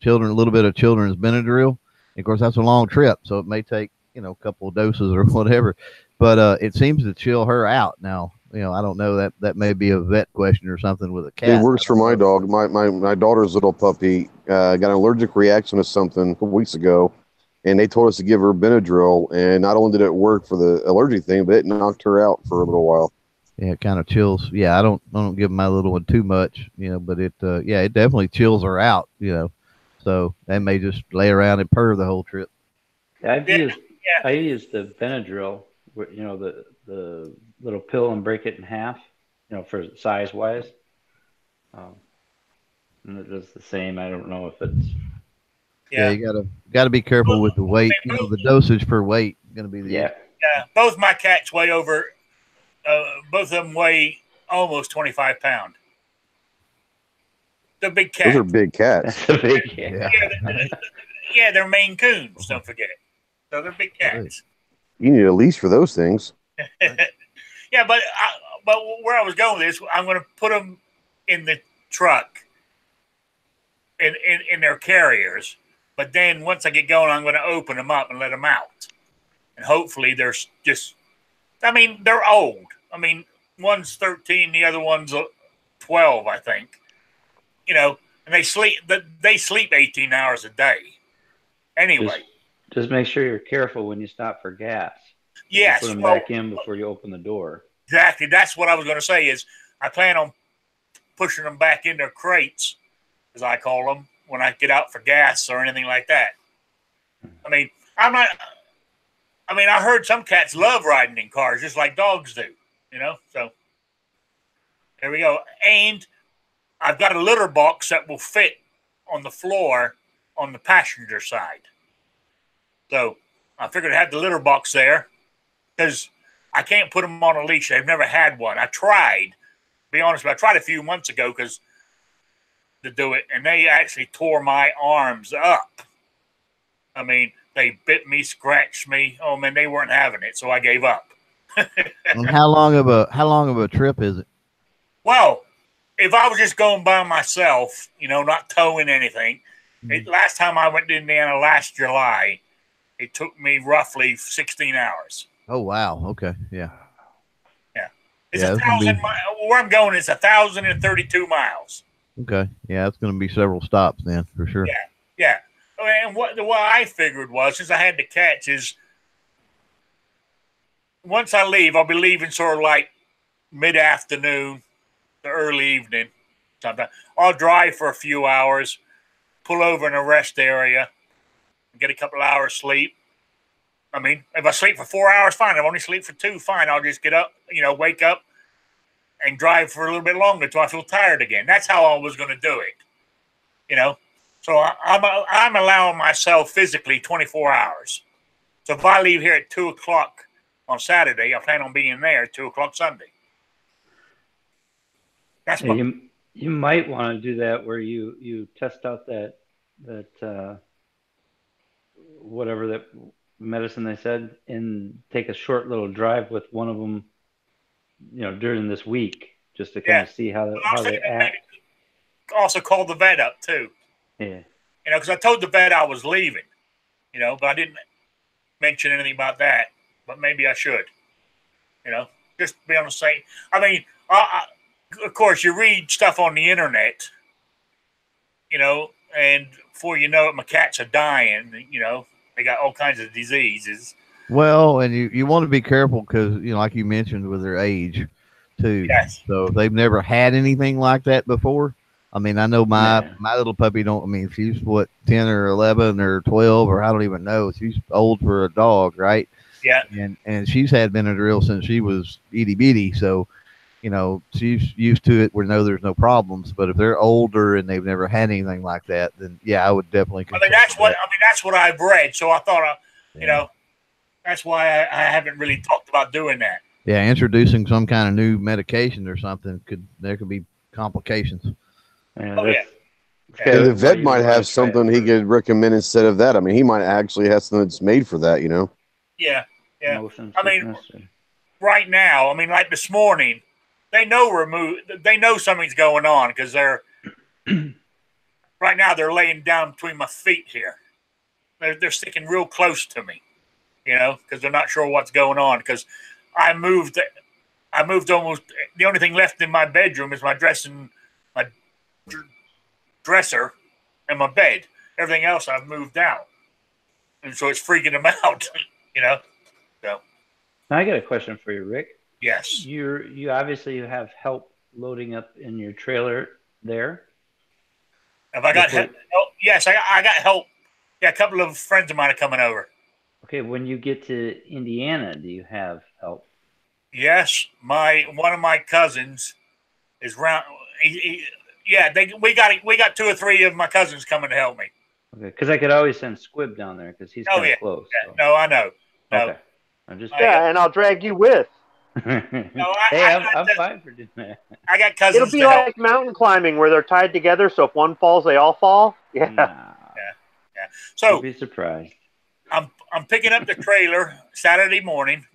little bit of children's Benadryl. Of course, that's a long trip, so it may take a couple of doses or whatever. But it seems to chill her out now. I don't know, that may be a vet question or something with a cat. It works for my dog. My daughter's little puppy got an allergic reaction to something a couple weeks ago, and they told us to give her Benadryl. And not only did it work for the allergy thing, but it knocked her out for a little while. Yeah, it kind of chills. Yeah, I don't give my little one too much, but it it definitely chills her out, So they may just lay around and purr the whole trip. I used the Benadryl, the little pill, and break it in half, for size wise. And it does the same. I don't know if it's. Yeah, you gotta be careful with the weight. The dosage per weight is gonna be the Yeah, both my cats weigh over. Both of them weigh almost 25 pounds. They're big cats. Those are big cats. That's a big cat. Yeah, they're Maine Coons. Don't forget. So they're big cats. You need a leash for those things. Yeah, but where I was going with this, I'm going to put them in the truck, in their carriers. But then once I get going, I'm going to open them up and let them out. And hopefully they're just, they're old. One's 13, the other one's 12, I think. And they sleep 18 hours a day. Anyway. Just make sure you're careful when you stop for gas. Yes. Put them back in before you open the door. Exactly. That's what I was going to say is I plan on pushing them back in their crates, as I call them, when I get out for gas or anything like that. I heard some cats love riding in cars just like dogs do, So there we go. And I've got a litter box that will fit on the floor on the passenger side. So I figured I had the litter box there because I can't put them on a leash. They've never had one. I tried, to be honest, but I tried a few months ago to do it, and they actually tore my arms up. They bit me, scratched me. Oh man, they weren't having it, so I gave up. And how long of a trip is it? Well, if I was just going by myself, not towing anything, last time I went to Indiana last July, it took me roughly 16 hours. Oh wow! Okay, yeah. It's 1,000 miles. Where I'm going is 1,032 miles. Okay, yeah, it's going to be several stops then for sure. Yeah. And what I figured was, since I had the cats, is once I leave, I'll be leaving sort of like mid-afternoon to early evening. Sometimes I'll drive for a few hours, pull over in a rest area, get a couple hours sleep. If I sleep for 4 hours, fine. If I only sleep for 2, fine. I'll just get up, wake up and drive for a little bit longer until I feel tired again. That's how I was going to do it, So I'm allowing myself physically 24 hours. So if I leave here at 2 o'clock on Saturday, I plan on being there at 2 o'clock Sunday. That's you might want to do that where you test out that whatever that medicine they said, and take a short little drive with one of them, during this week, just to kind of see how they act. Also called the vet up too. Yeah. Because I told the vet I was leaving, but I didn't mention anything about that. But maybe I should, just be on the same. Of course, you read stuff on the internet, and before you know it, my cats are dying. They got all kinds of diseases. Well, and you want to be careful because, like you mentioned with their age too. Yes. So if they've never had anything like that before, I mean, I know my little puppy don't. I mean, she's what 10 or 11 or 12 or I don't even know. She's old for a dog, right? Yeah. And she's had Benadryl since she was itty bitty, so you know she's used to it. We know there's no problems. But if they're older and they've never had anything like that, then yeah, I would definitely. I mean, that's what I've read. So I thought, you know, that's why I haven't really talked about doing that. Yeah, introducing some kind of new medication or something there could be complications. Yeah, the vet might have something he could recommend instead of that. I mean, he might actually have something that's made for that, you know? Yeah. I mean, right now, I mean, like this morning, they know something's going on because they're right now they're laying down between my feet here. They're sticking real close to me, you know, because they're not sure what's going on. Because I moved almost the only thing left in my bedroom is my dresser and my bed. Everything else I've moved out, and so it's freaking them out, you know. So now I got a question for you, Rick. Yes. You obviously have help loading up in your trailer there. Have I got help? Oh, yes, I got help. Yeah, a couple of friends of mine are coming over. Okay, when you get to Indiana, do you have help? Yes, one of my cousins is round. We got 2 or 3 of my cousins coming to help me. Okay, because I could always send Squib down there because he's kind of close. Yeah. So. No, I know. No. Okay, I'm just and I'll drag you with. I'm fine for doing that. I got cousins. It'll be like mountain climbing where they're tied together, so if one falls, they all fall. Yeah. Nah. Yeah. So you'll be surprised. I'm picking up the trailer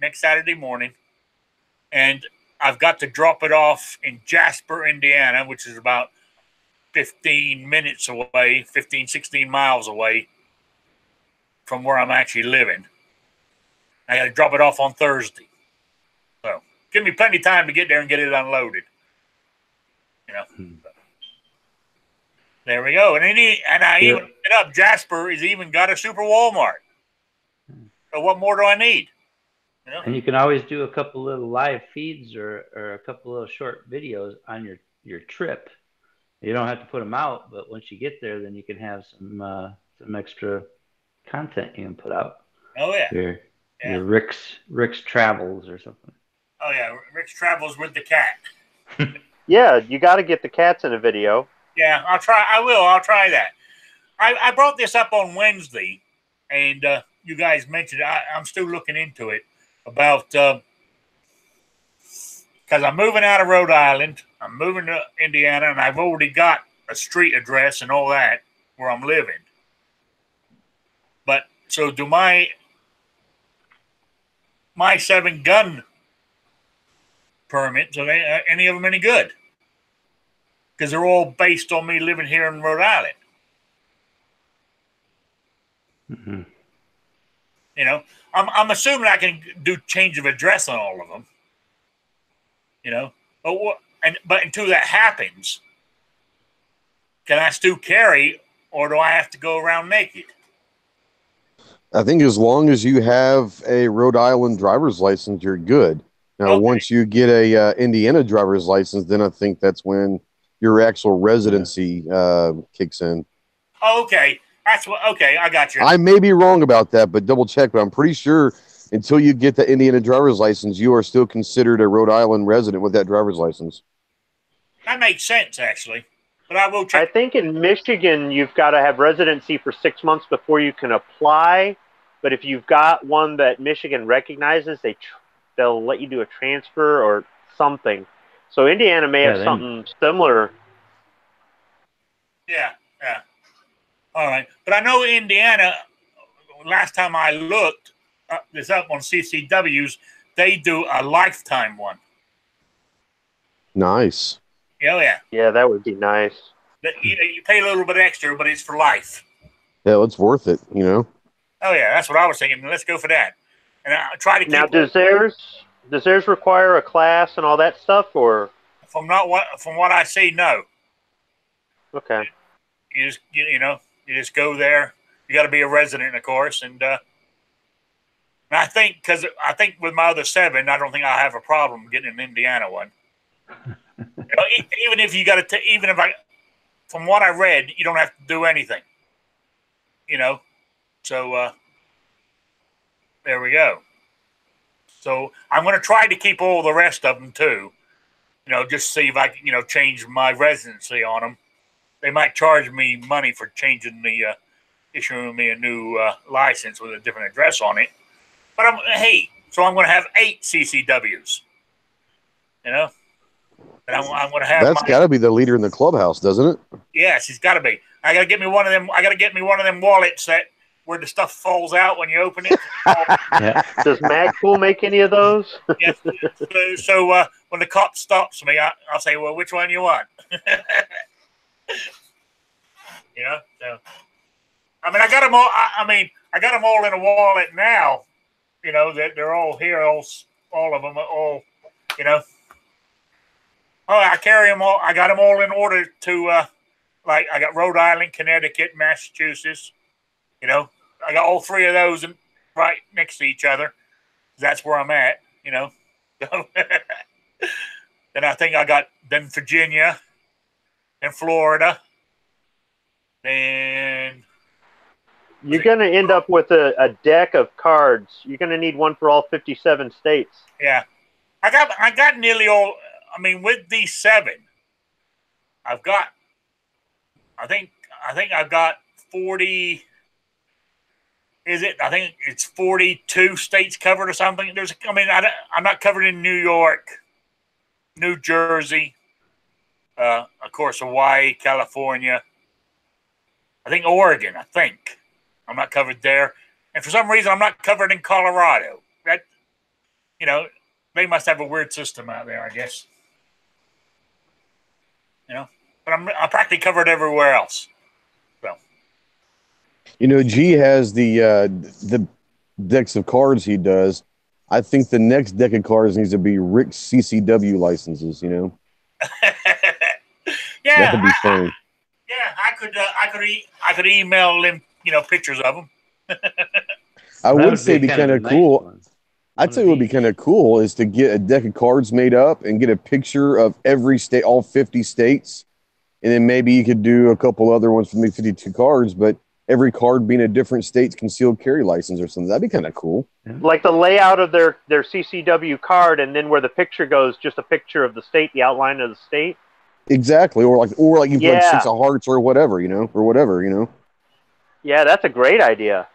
next Saturday morning, and I've got to drop it off in Jasper, Indiana, which is about 15 minutes away, 16 miles away from where I'm actually living. I got to drop it off on Thursday. So give me plenty of time to get there and get it unloaded. You know. So, there we go. And even looked it up. Jasper has even got a super Walmart. So what more do I need? You know? And you can always do a couple little live feeds or a couple little short videos on your trip. You don't have to put them out, but once you get there, then you can have some extra content you can put out. Oh yeah. Your Rick's Travels or something. Oh yeah, Rick's Travels with the cat. Yeah, you got to get the cats in a video. Yeah, I'll try. I'll try that. I brought this up on Wednesday, and you guys mentioned it. I'm still looking into it about because I'm moving out of Rhode Island. I'm moving to Indiana, and I've already got a street address and all that where I'm living. But so do my 7 gun permits, are any of them any good? Because they're all based on me living here in Rhode Island. Mm-hmm. You know, I'm assuming I can do change of address on all of them. You know, but until that happens, can I still carry, or do I have to go around naked? I think as long as you have a Rhode Island driver's license, you're good. Now, once you get a Indiana driver's license, then I think that's when your actual residency kicks in. Oh, okay. Okay, I got you. I may be wrong about that, but double check. But I'm pretty sure until you get the Indiana driver's license, you are still considered a Rhode Island resident with that driver's license. That makes sense, actually. But I will check. I think in Michigan, you've got to have residency for 6 months before you can apply. But if you've got one that Michigan recognizes, they'll let you do a transfer or something. So Indiana may have something similar. Yeah. All right. But I know Indiana, last time I looked this up on CCW's, they do a lifetime one. Nice. Oh, yeah. Yeah, that would be nice. You pay a little bit extra, but it's for life. Yeah, it's worth it, you know? Oh, yeah. That's what I was thinking. Let's go for that. And I try to keep... Now, does theirs require a class and all that stuff, or? From what I see, no. Okay. You just go there. You got to be a resident, of course, and I think with my other 7, I don't think I'll have a problem getting an Indiana one. Even if you got to, from what I read, you don't have to do anything. So there we go. So I'm going to try to keep all the rest of them too. Just see if I can, change my residency on them. They might charge me money for changing issuing me a new license with a different address on it. But so I'm going to have 8 CCWs. And I'm going to have. That's got to be the leader in the clubhouse, doesn't it? Yes, he's got to be. I got to get me one of them. I got to get me one of them wallets where the stuff falls out when you open it. Yeah. Does Magpool make any of those? Yes. So when the cop stops me, I'll say, "Well, which one you want?" So I mean, I got them all. I got them all in a wallet now. That they're all here. All of them. All. Oh, I carry them all. I got them all in order to. Like I got Rhode Island, Connecticut, Massachusetts. I got all 3 of those right next to each other. That's where I'm at. Then I think I got then Virginia, and Florida. Then you're going to end up with a deck of cards. You're going to need one for all 57 states. Yeah, I got nearly all. I mean, with these 7, I've got. I think I've got 40. Is it? I think it's 42 states covered or something. I'm not covered in New York, New Jersey, of course, Hawaii, California. I think Oregon. I'm not covered there, and for some reason, I'm not covered in Colorado. That, they must have a weird system out there, I guess. But I'm practically covered everywhere else. So, G has the decks of cards he does. I think the next deck of cards needs to be Rick's CCW licenses. Yeah, that could be funny. I could email him, pictures of them. I would say it'd be kind of cool. I'd say it would be kind of cool is to get a deck of cards made up and get a picture of every state, all 50 states. And then maybe you could do a couple other ones from the 52 cards, but every card being a different state's concealed carry license or something. That'd be kind of cool. Like the layout of their CCW card, and then where the picture goes, just a picture of the state, the outline of the state. Exactly. Or like you put 6 of hearts or whatever, Yeah, that's a great idea.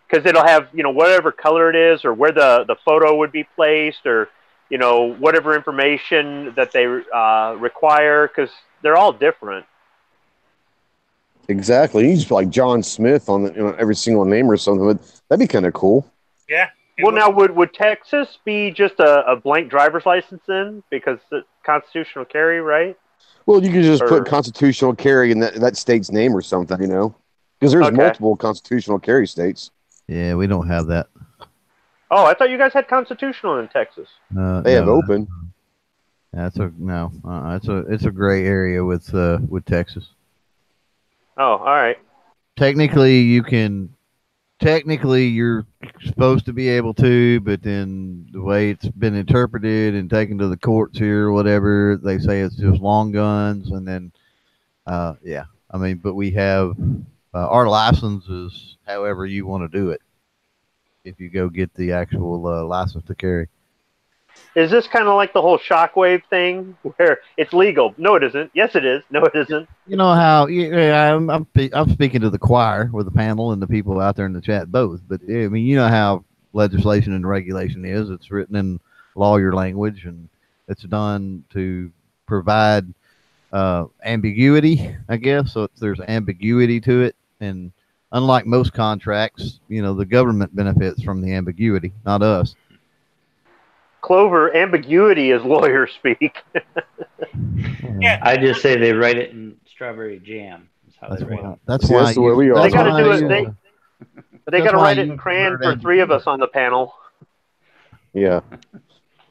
Because it'll have, whatever color it is, or where the photo would be placed, or, whatever information that they require, because they're all different. Exactly. You just put like John Smith on every single name or something, but that'd be kind of cool. Yeah. Well, now, would Texas be just a blank driver's license then? Because it's constitutional carry, right? Well, you could just put constitutional carry in that state's name or something, because there's multiple constitutional carry states. Yeah, we don't have that. Oh, I thought you guys had constitutional in Texas. They have open. That's it's a gray area with Texas. Oh, all right. Technically, you're supposed to be able to, but then the way it's been interpreted and taken to the courts here or whatever, they say it's just long guns. And then, but we have our license is however you want to do it. If you go get the actual license to carry. Is this kind of like the whole shockwave thing where it's legal? No, it isn't. Yes, it is. No, it isn't. You know how I'm speaking to the choir with the panel and the people out there in the chat both. But I mean, you know how legislation and regulation is. It's written in lawyer language, and it's done to provide ambiguity, I guess. So there's ambiguity to it, and unlike most contracts, the government benefits from the ambiguity, not us. Clover, ambiguity is lawyer speak. Yeah, I just say they write it in strawberry jam. That's why. That's the way we are. They got to do it. They got to write it in crayon for 3 of us on the panel. Yeah.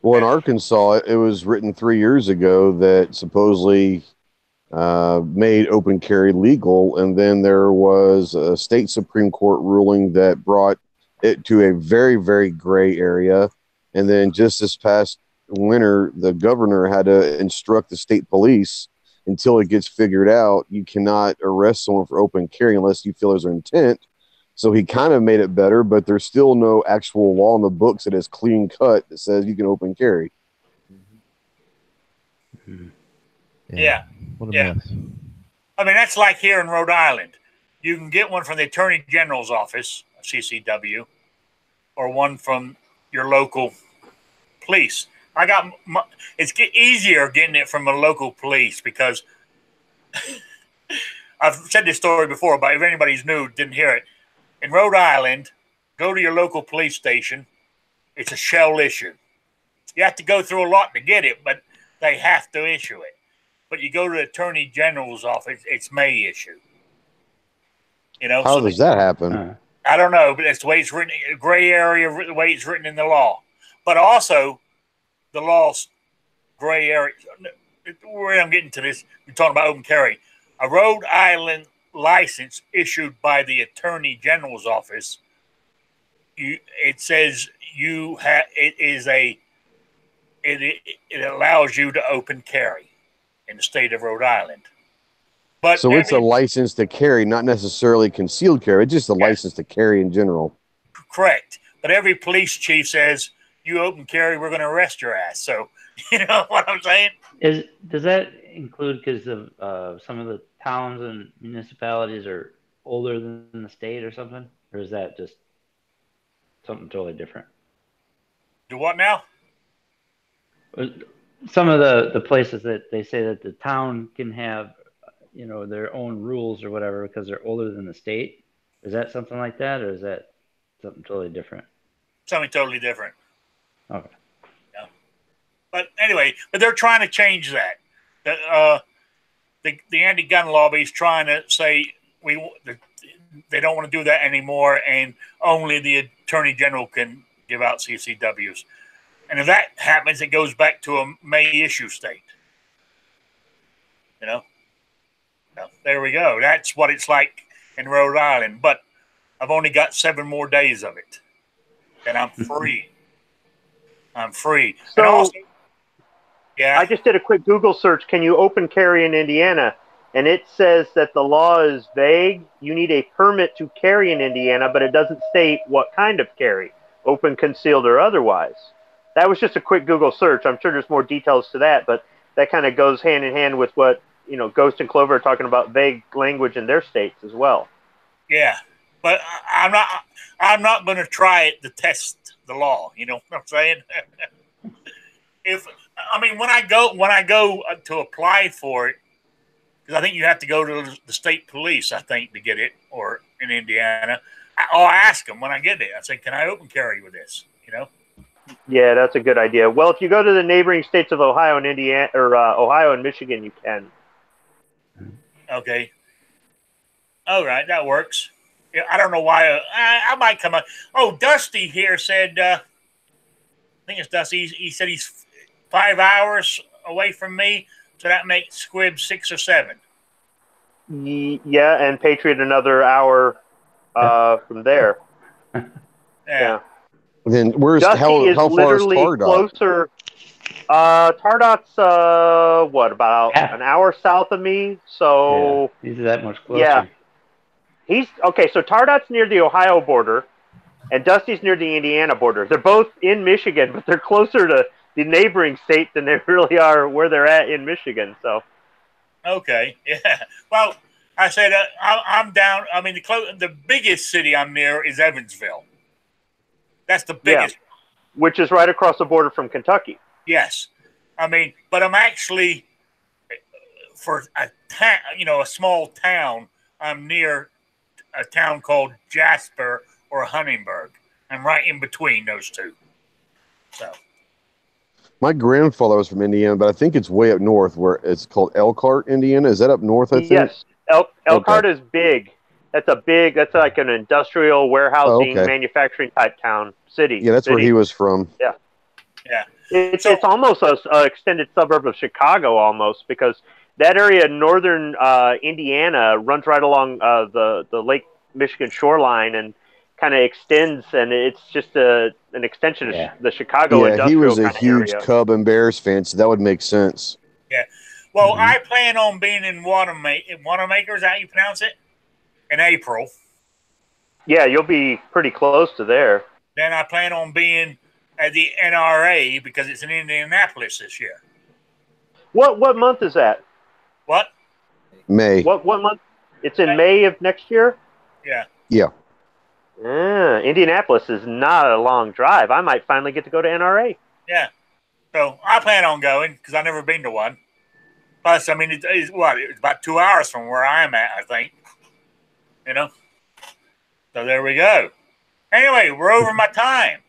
Well, in Arkansas, it was written 3 years ago that supposedly made open carry legal, and then there was a state Supreme Court ruling that brought it to a very, very gray area. And then just this past winter, the governor had to instruct the state police until it gets figured out, you cannot arrest someone for open carry unless you feel there's an intent. So he kind of made it better, but there's still no actual law in the books that is clean cut that says you can open carry. Yeah. What a Yeah. mess. I mean, that's like here in Rhode Island. You can get one from the Attorney General's office, CCW, or one from your local police. It's easier getting it from a local police because I've said this story before, but if anybody's new, didn't hear it. In Rhode Island, go to your local police station. It's a shell issue. You have to go through a lot to get it, but they have to issue it. But you go to the Attorney General's office, it's may issue. How does that happen? I don't know, but that's the way it's written. Gray area, the way it's written in the law. But also, the law's gray area. Where I'm getting to this, we're talking about open carry. A Rhode Island license issued by the Attorney General's office. It says it allows you to open carry in the state of Rhode Island. But so it's a license to carry, not necessarily concealed carry. It's just a license to carry in general. Correct. But every police chief says, you open carry, we're going to arrest your ass. So, you know what I'm saying? Does that include because of some of the towns and municipalities are older than the state or something? Or is that just something totally different? Do what now? Some of the places that they say that the town can have, their own rules or whatever because they're older than the state. Is that something like that, or is that something totally different? Something totally different. Okay. Yeah. But anyway, they're trying to change that. The anti-gun lobby is trying to say they don't want to do that anymore, and only the Attorney General can give out CCWs. And if that happens, it goes back to a may issue state. Well, there we go. That's what it's like in Rhode Island. But I've only got 7 more days of it, and I'm free. I'm free. So, and also, yeah, I just did a quick Google search. Can you open carry in Indiana? And it says that the law is vague. You need a permit to carry in Indiana, but it doesn't state what kind of carry, open, concealed, or otherwise. That was just a quick Google search. I'm sure there's more details to that, but that kind of goes hand in hand with what, Ghost and Clover are talking about vague language in their states as well. Yeah, but I'm not going to try it to test the law. You know what I'm saying? When I go to apply for it, because I think you have to go to the state police, I think, to get it, or in Indiana. I'll ask them when I get it. I say, "Can I open carry with this?" Yeah, that's a good idea. Well, if you go to the neighboring states of Ohio and Indiana, or Ohio and Michigan, you can. Okay. All right, that works. Yeah, I don't know why. I might come up. Oh, Dusty here said. I think it's Dusty. He said he's 5 hours away from me, so that makes Squib 6 or 7. Yeah, and Patriot another hour from there. Yeah. Then where's Dusty how is far is literally Tardot? closer. Tardot's about an hour south of me. So yeah, he's that much closer. Yeah, he's okay. So Tardot's near the Ohio border, and Dusty's near the Indiana border. They're both in Michigan, but they're closer to the neighboring state than they really are where they're at in Michigan. So okay, yeah. Well, I said I'm down. I mean, the biggest city I'm near is Evansville. That's the biggest, which is right across the border from Kentucky. Yes, but I'm actually for a a small town. I'm near a town called Jasper or Huntingburg. I'm right in between those two. So, my grandfather was from Indiana, but I think it's way up north where it's called Elkhart, Indiana. Is that up north? I think. Yes, Elkhart is big. That's like an industrial warehousing, manufacturing type town city. Yeah, that's where he was from. Yeah. Yeah. It's almost an extended suburb of Chicago almost, because that area in northern Indiana runs right along the Lake Michigan shoreline and kind of extends, and it's just an extension of the Chicago industrial he was a kind of huge area. Cub and Bears fan, so that would make sense. Yeah. Well, I plan on being in Watermaker, is that how you pronounce it? In April. Yeah, you'll be pretty close to there. Then I plan on being at the NRA because it's in Indianapolis this year. What month is that? What? May. What month? It's in May of next year? Yeah. Yeah. Indianapolis is not a long drive. I might finally get to go to NRA. Yeah. So I plan on going because I've never been to one. Plus, I mean, it's about 2 hours from where I'm at, I think. You know? So there we go. Anyway, we're over my time.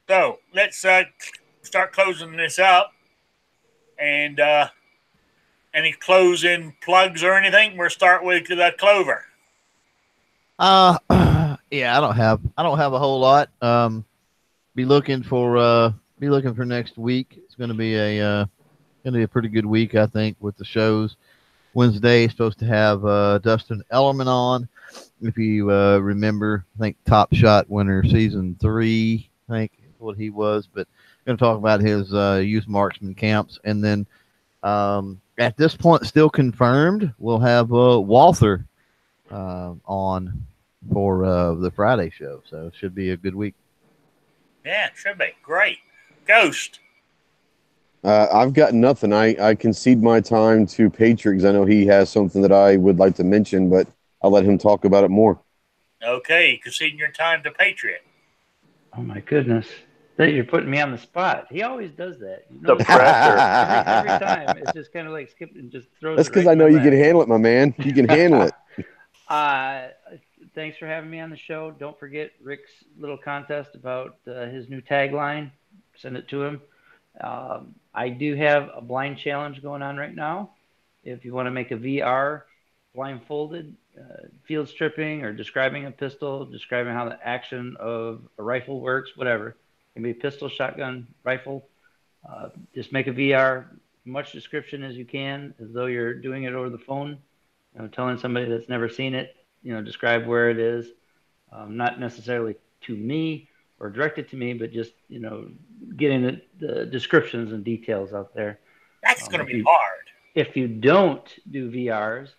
So let's start closing this up. And any closing plugs or anything? We'll start with Clover. Yeah, I don't have a whole lot. Be looking for next week. It's going to be a pretty good week, I think, with the shows. Wednesday is supposed to have Dustin Ellerman on. If you remember, I think Top Shot winner season 3, I think is what he was. But going to talk about his youth marksman camps, and then at this point, still confirmed, we'll have Walther on for the Friday show. So it should be a good week. Yeah, it should be. Great. Ghost. I've got nothing. I concede my time to Patriot because I know he has something that I would like to mention, but I'll let him talk about it more. Okay, conceding your time to Patriot. Oh, my goodness. You're putting me on the spot. He always does that. You The know, pressure. every time. It's just kind of like skipping and just throws That's it because right I know in you my can lap. handle it, my man. You can handle it. Thanks for having me on the show. Don't forget Rick's little contest about his new tagline. Send it to him. I do have a blind challenge going on right now. If you want to make a VR blindfolded, field stripping or describing a pistol, describing how the action of a rifle works, whatever. It can be a pistol, shotgun, rifle. Just make a VR, much description as you can, as though you're doing it over the phone. Telling somebody that's never seen it, describe where it is. Not necessarily to me or directed to me, but just, getting the descriptions and details out there. That's going to be hard. If you don't do VRs,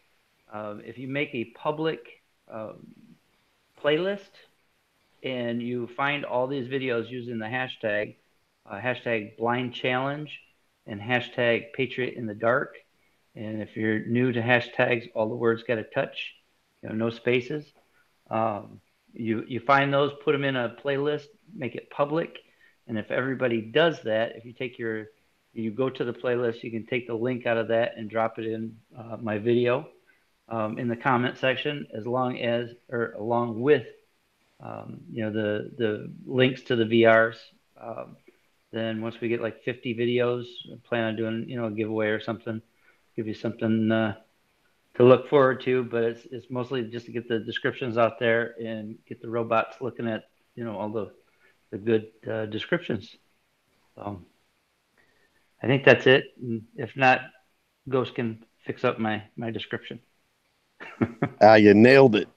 if you make a public playlist and you find all these videos using the hashtag blind challenge and hashtag Patriot in the dark. And if you're new to hashtags, all the words got to touch, no spaces. You find those, put them in a playlist, make it public. And if everybody does that, if you go to the playlist, you can take the link out of that and drop it in my video in the comment section, along with the links to the VRs. Then once we get like 50 videos, I plan on doing a giveaway or something, give you something to look forward to. But it's mostly just to get the descriptions out there and get the robots looking at all the good descriptions. So I think that's it. And if not, Ghost can fix up my description. You nailed it.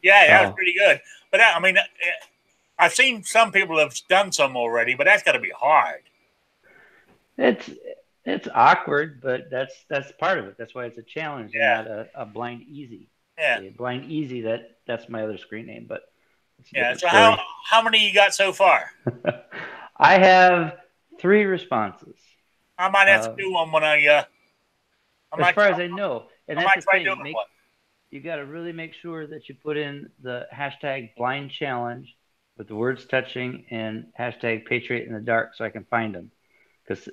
Yeah, that was pretty good. But I mean, I've seen some people have done some already, but that's got to be hard. It's awkward, but that's part of it. That's why it's a challenge, and not a blind easy. Yeah, blind easy. That's my other screen name, but yeah. So how many you got so far? I have 3 responses. I might have to do one when I. As far as I know, and that's the thing. One. You got to really make sure that you put in the hashtag blind challenge with the words touching and hashtag Patriot in the dark, so I can find them. Because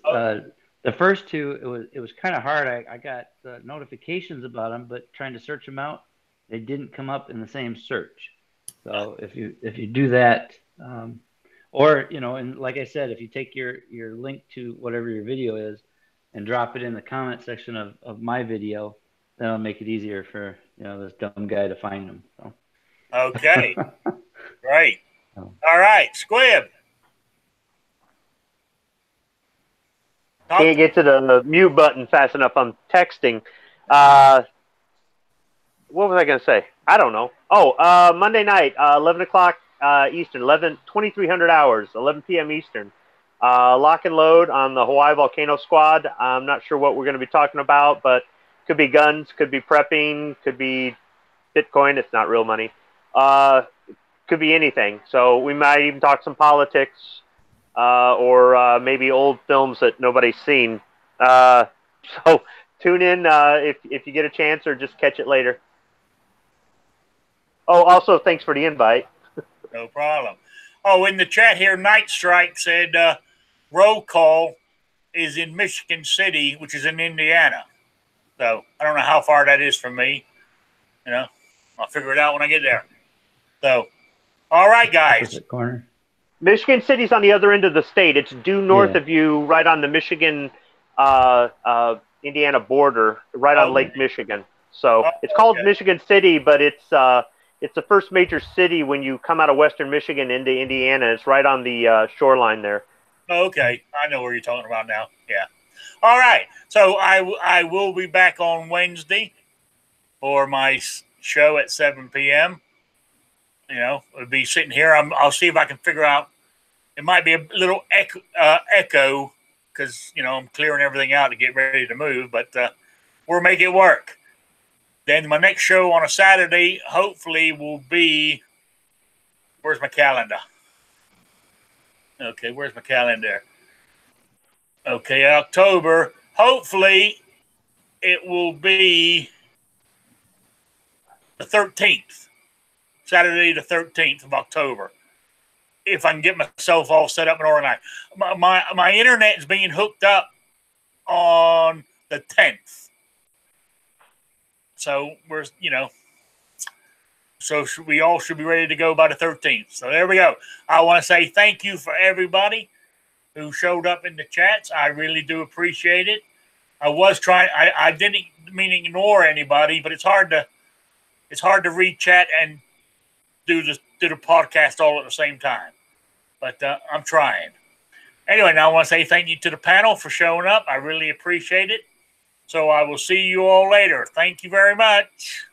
the first 2, it was kind of hard. I got notifications about them, but trying to search them out, they didn't come up in the same search. So if you do that, or and like I said, if you take your link to whatever your video is and drop it in the comment section of my video, that'll make it easier for this dumb guy to find them. So. Okay, great. All right, Squib. Can't get to the mute button fast enough. I'm texting. What was I going to say? I don't know. Oh, Monday night, 11 o'clock Eastern, 2300 hours, 11 p.m. Eastern. Lock and load on the Hawaii Volcano Squad. I'm not sure what we're going to be talking about, but could be guns, could be prepping, could be Bitcoin. It's not real money. Could be anything. So we might even talk some politics or maybe old films that nobody's seen. So tune in if you get a chance, or just catch it later. Oh, also, thanks for the invite. No problem. Oh, in the chat here, Night Strike said roll call is in Michigan City, which is in Indiana. So I don't know how far that is from me. You know, I'll figure it out when I get there. So, all right, guys. Opposite corner. Michigan City's on the other end of the state. It's due north of you, right on the Michigan Indiana border, right on Lake Michigan. So it's called Michigan City, but it's the first major city when you come out of Western Michigan into Indiana. It's right on the shoreline there. Okay, I know where you're talking about now. Yeah. All right. So I will be back on Wednesday for my show at 7 p.m. You know, I'll be sitting here. I'll see if I can figure out. It might be a little echo because, you know, I'm clearing everything out to get ready to move, but we'll make it work. Then my next show on a Saturday, hopefully, will be, where's my calendar? Okay, where's my calendar? Okay, October. Hopefully, it will be the 13th, Saturday the 13th of October. If I can get myself all set up and organized. My internet is being hooked up on the 10th. So we're, you know, so we all should be ready to go by the 13th. So there we go. I want to say thank you for everybody who showed up in the chats. I really do appreciate it. I was trying. I didn't mean to ignore anybody, but it's hard to read chat and do the podcast all at the same time. But I'm trying. Anyway, now I want to say thank you to the panel for showing up. I really appreciate it. So I will see you all later. Thank you very much.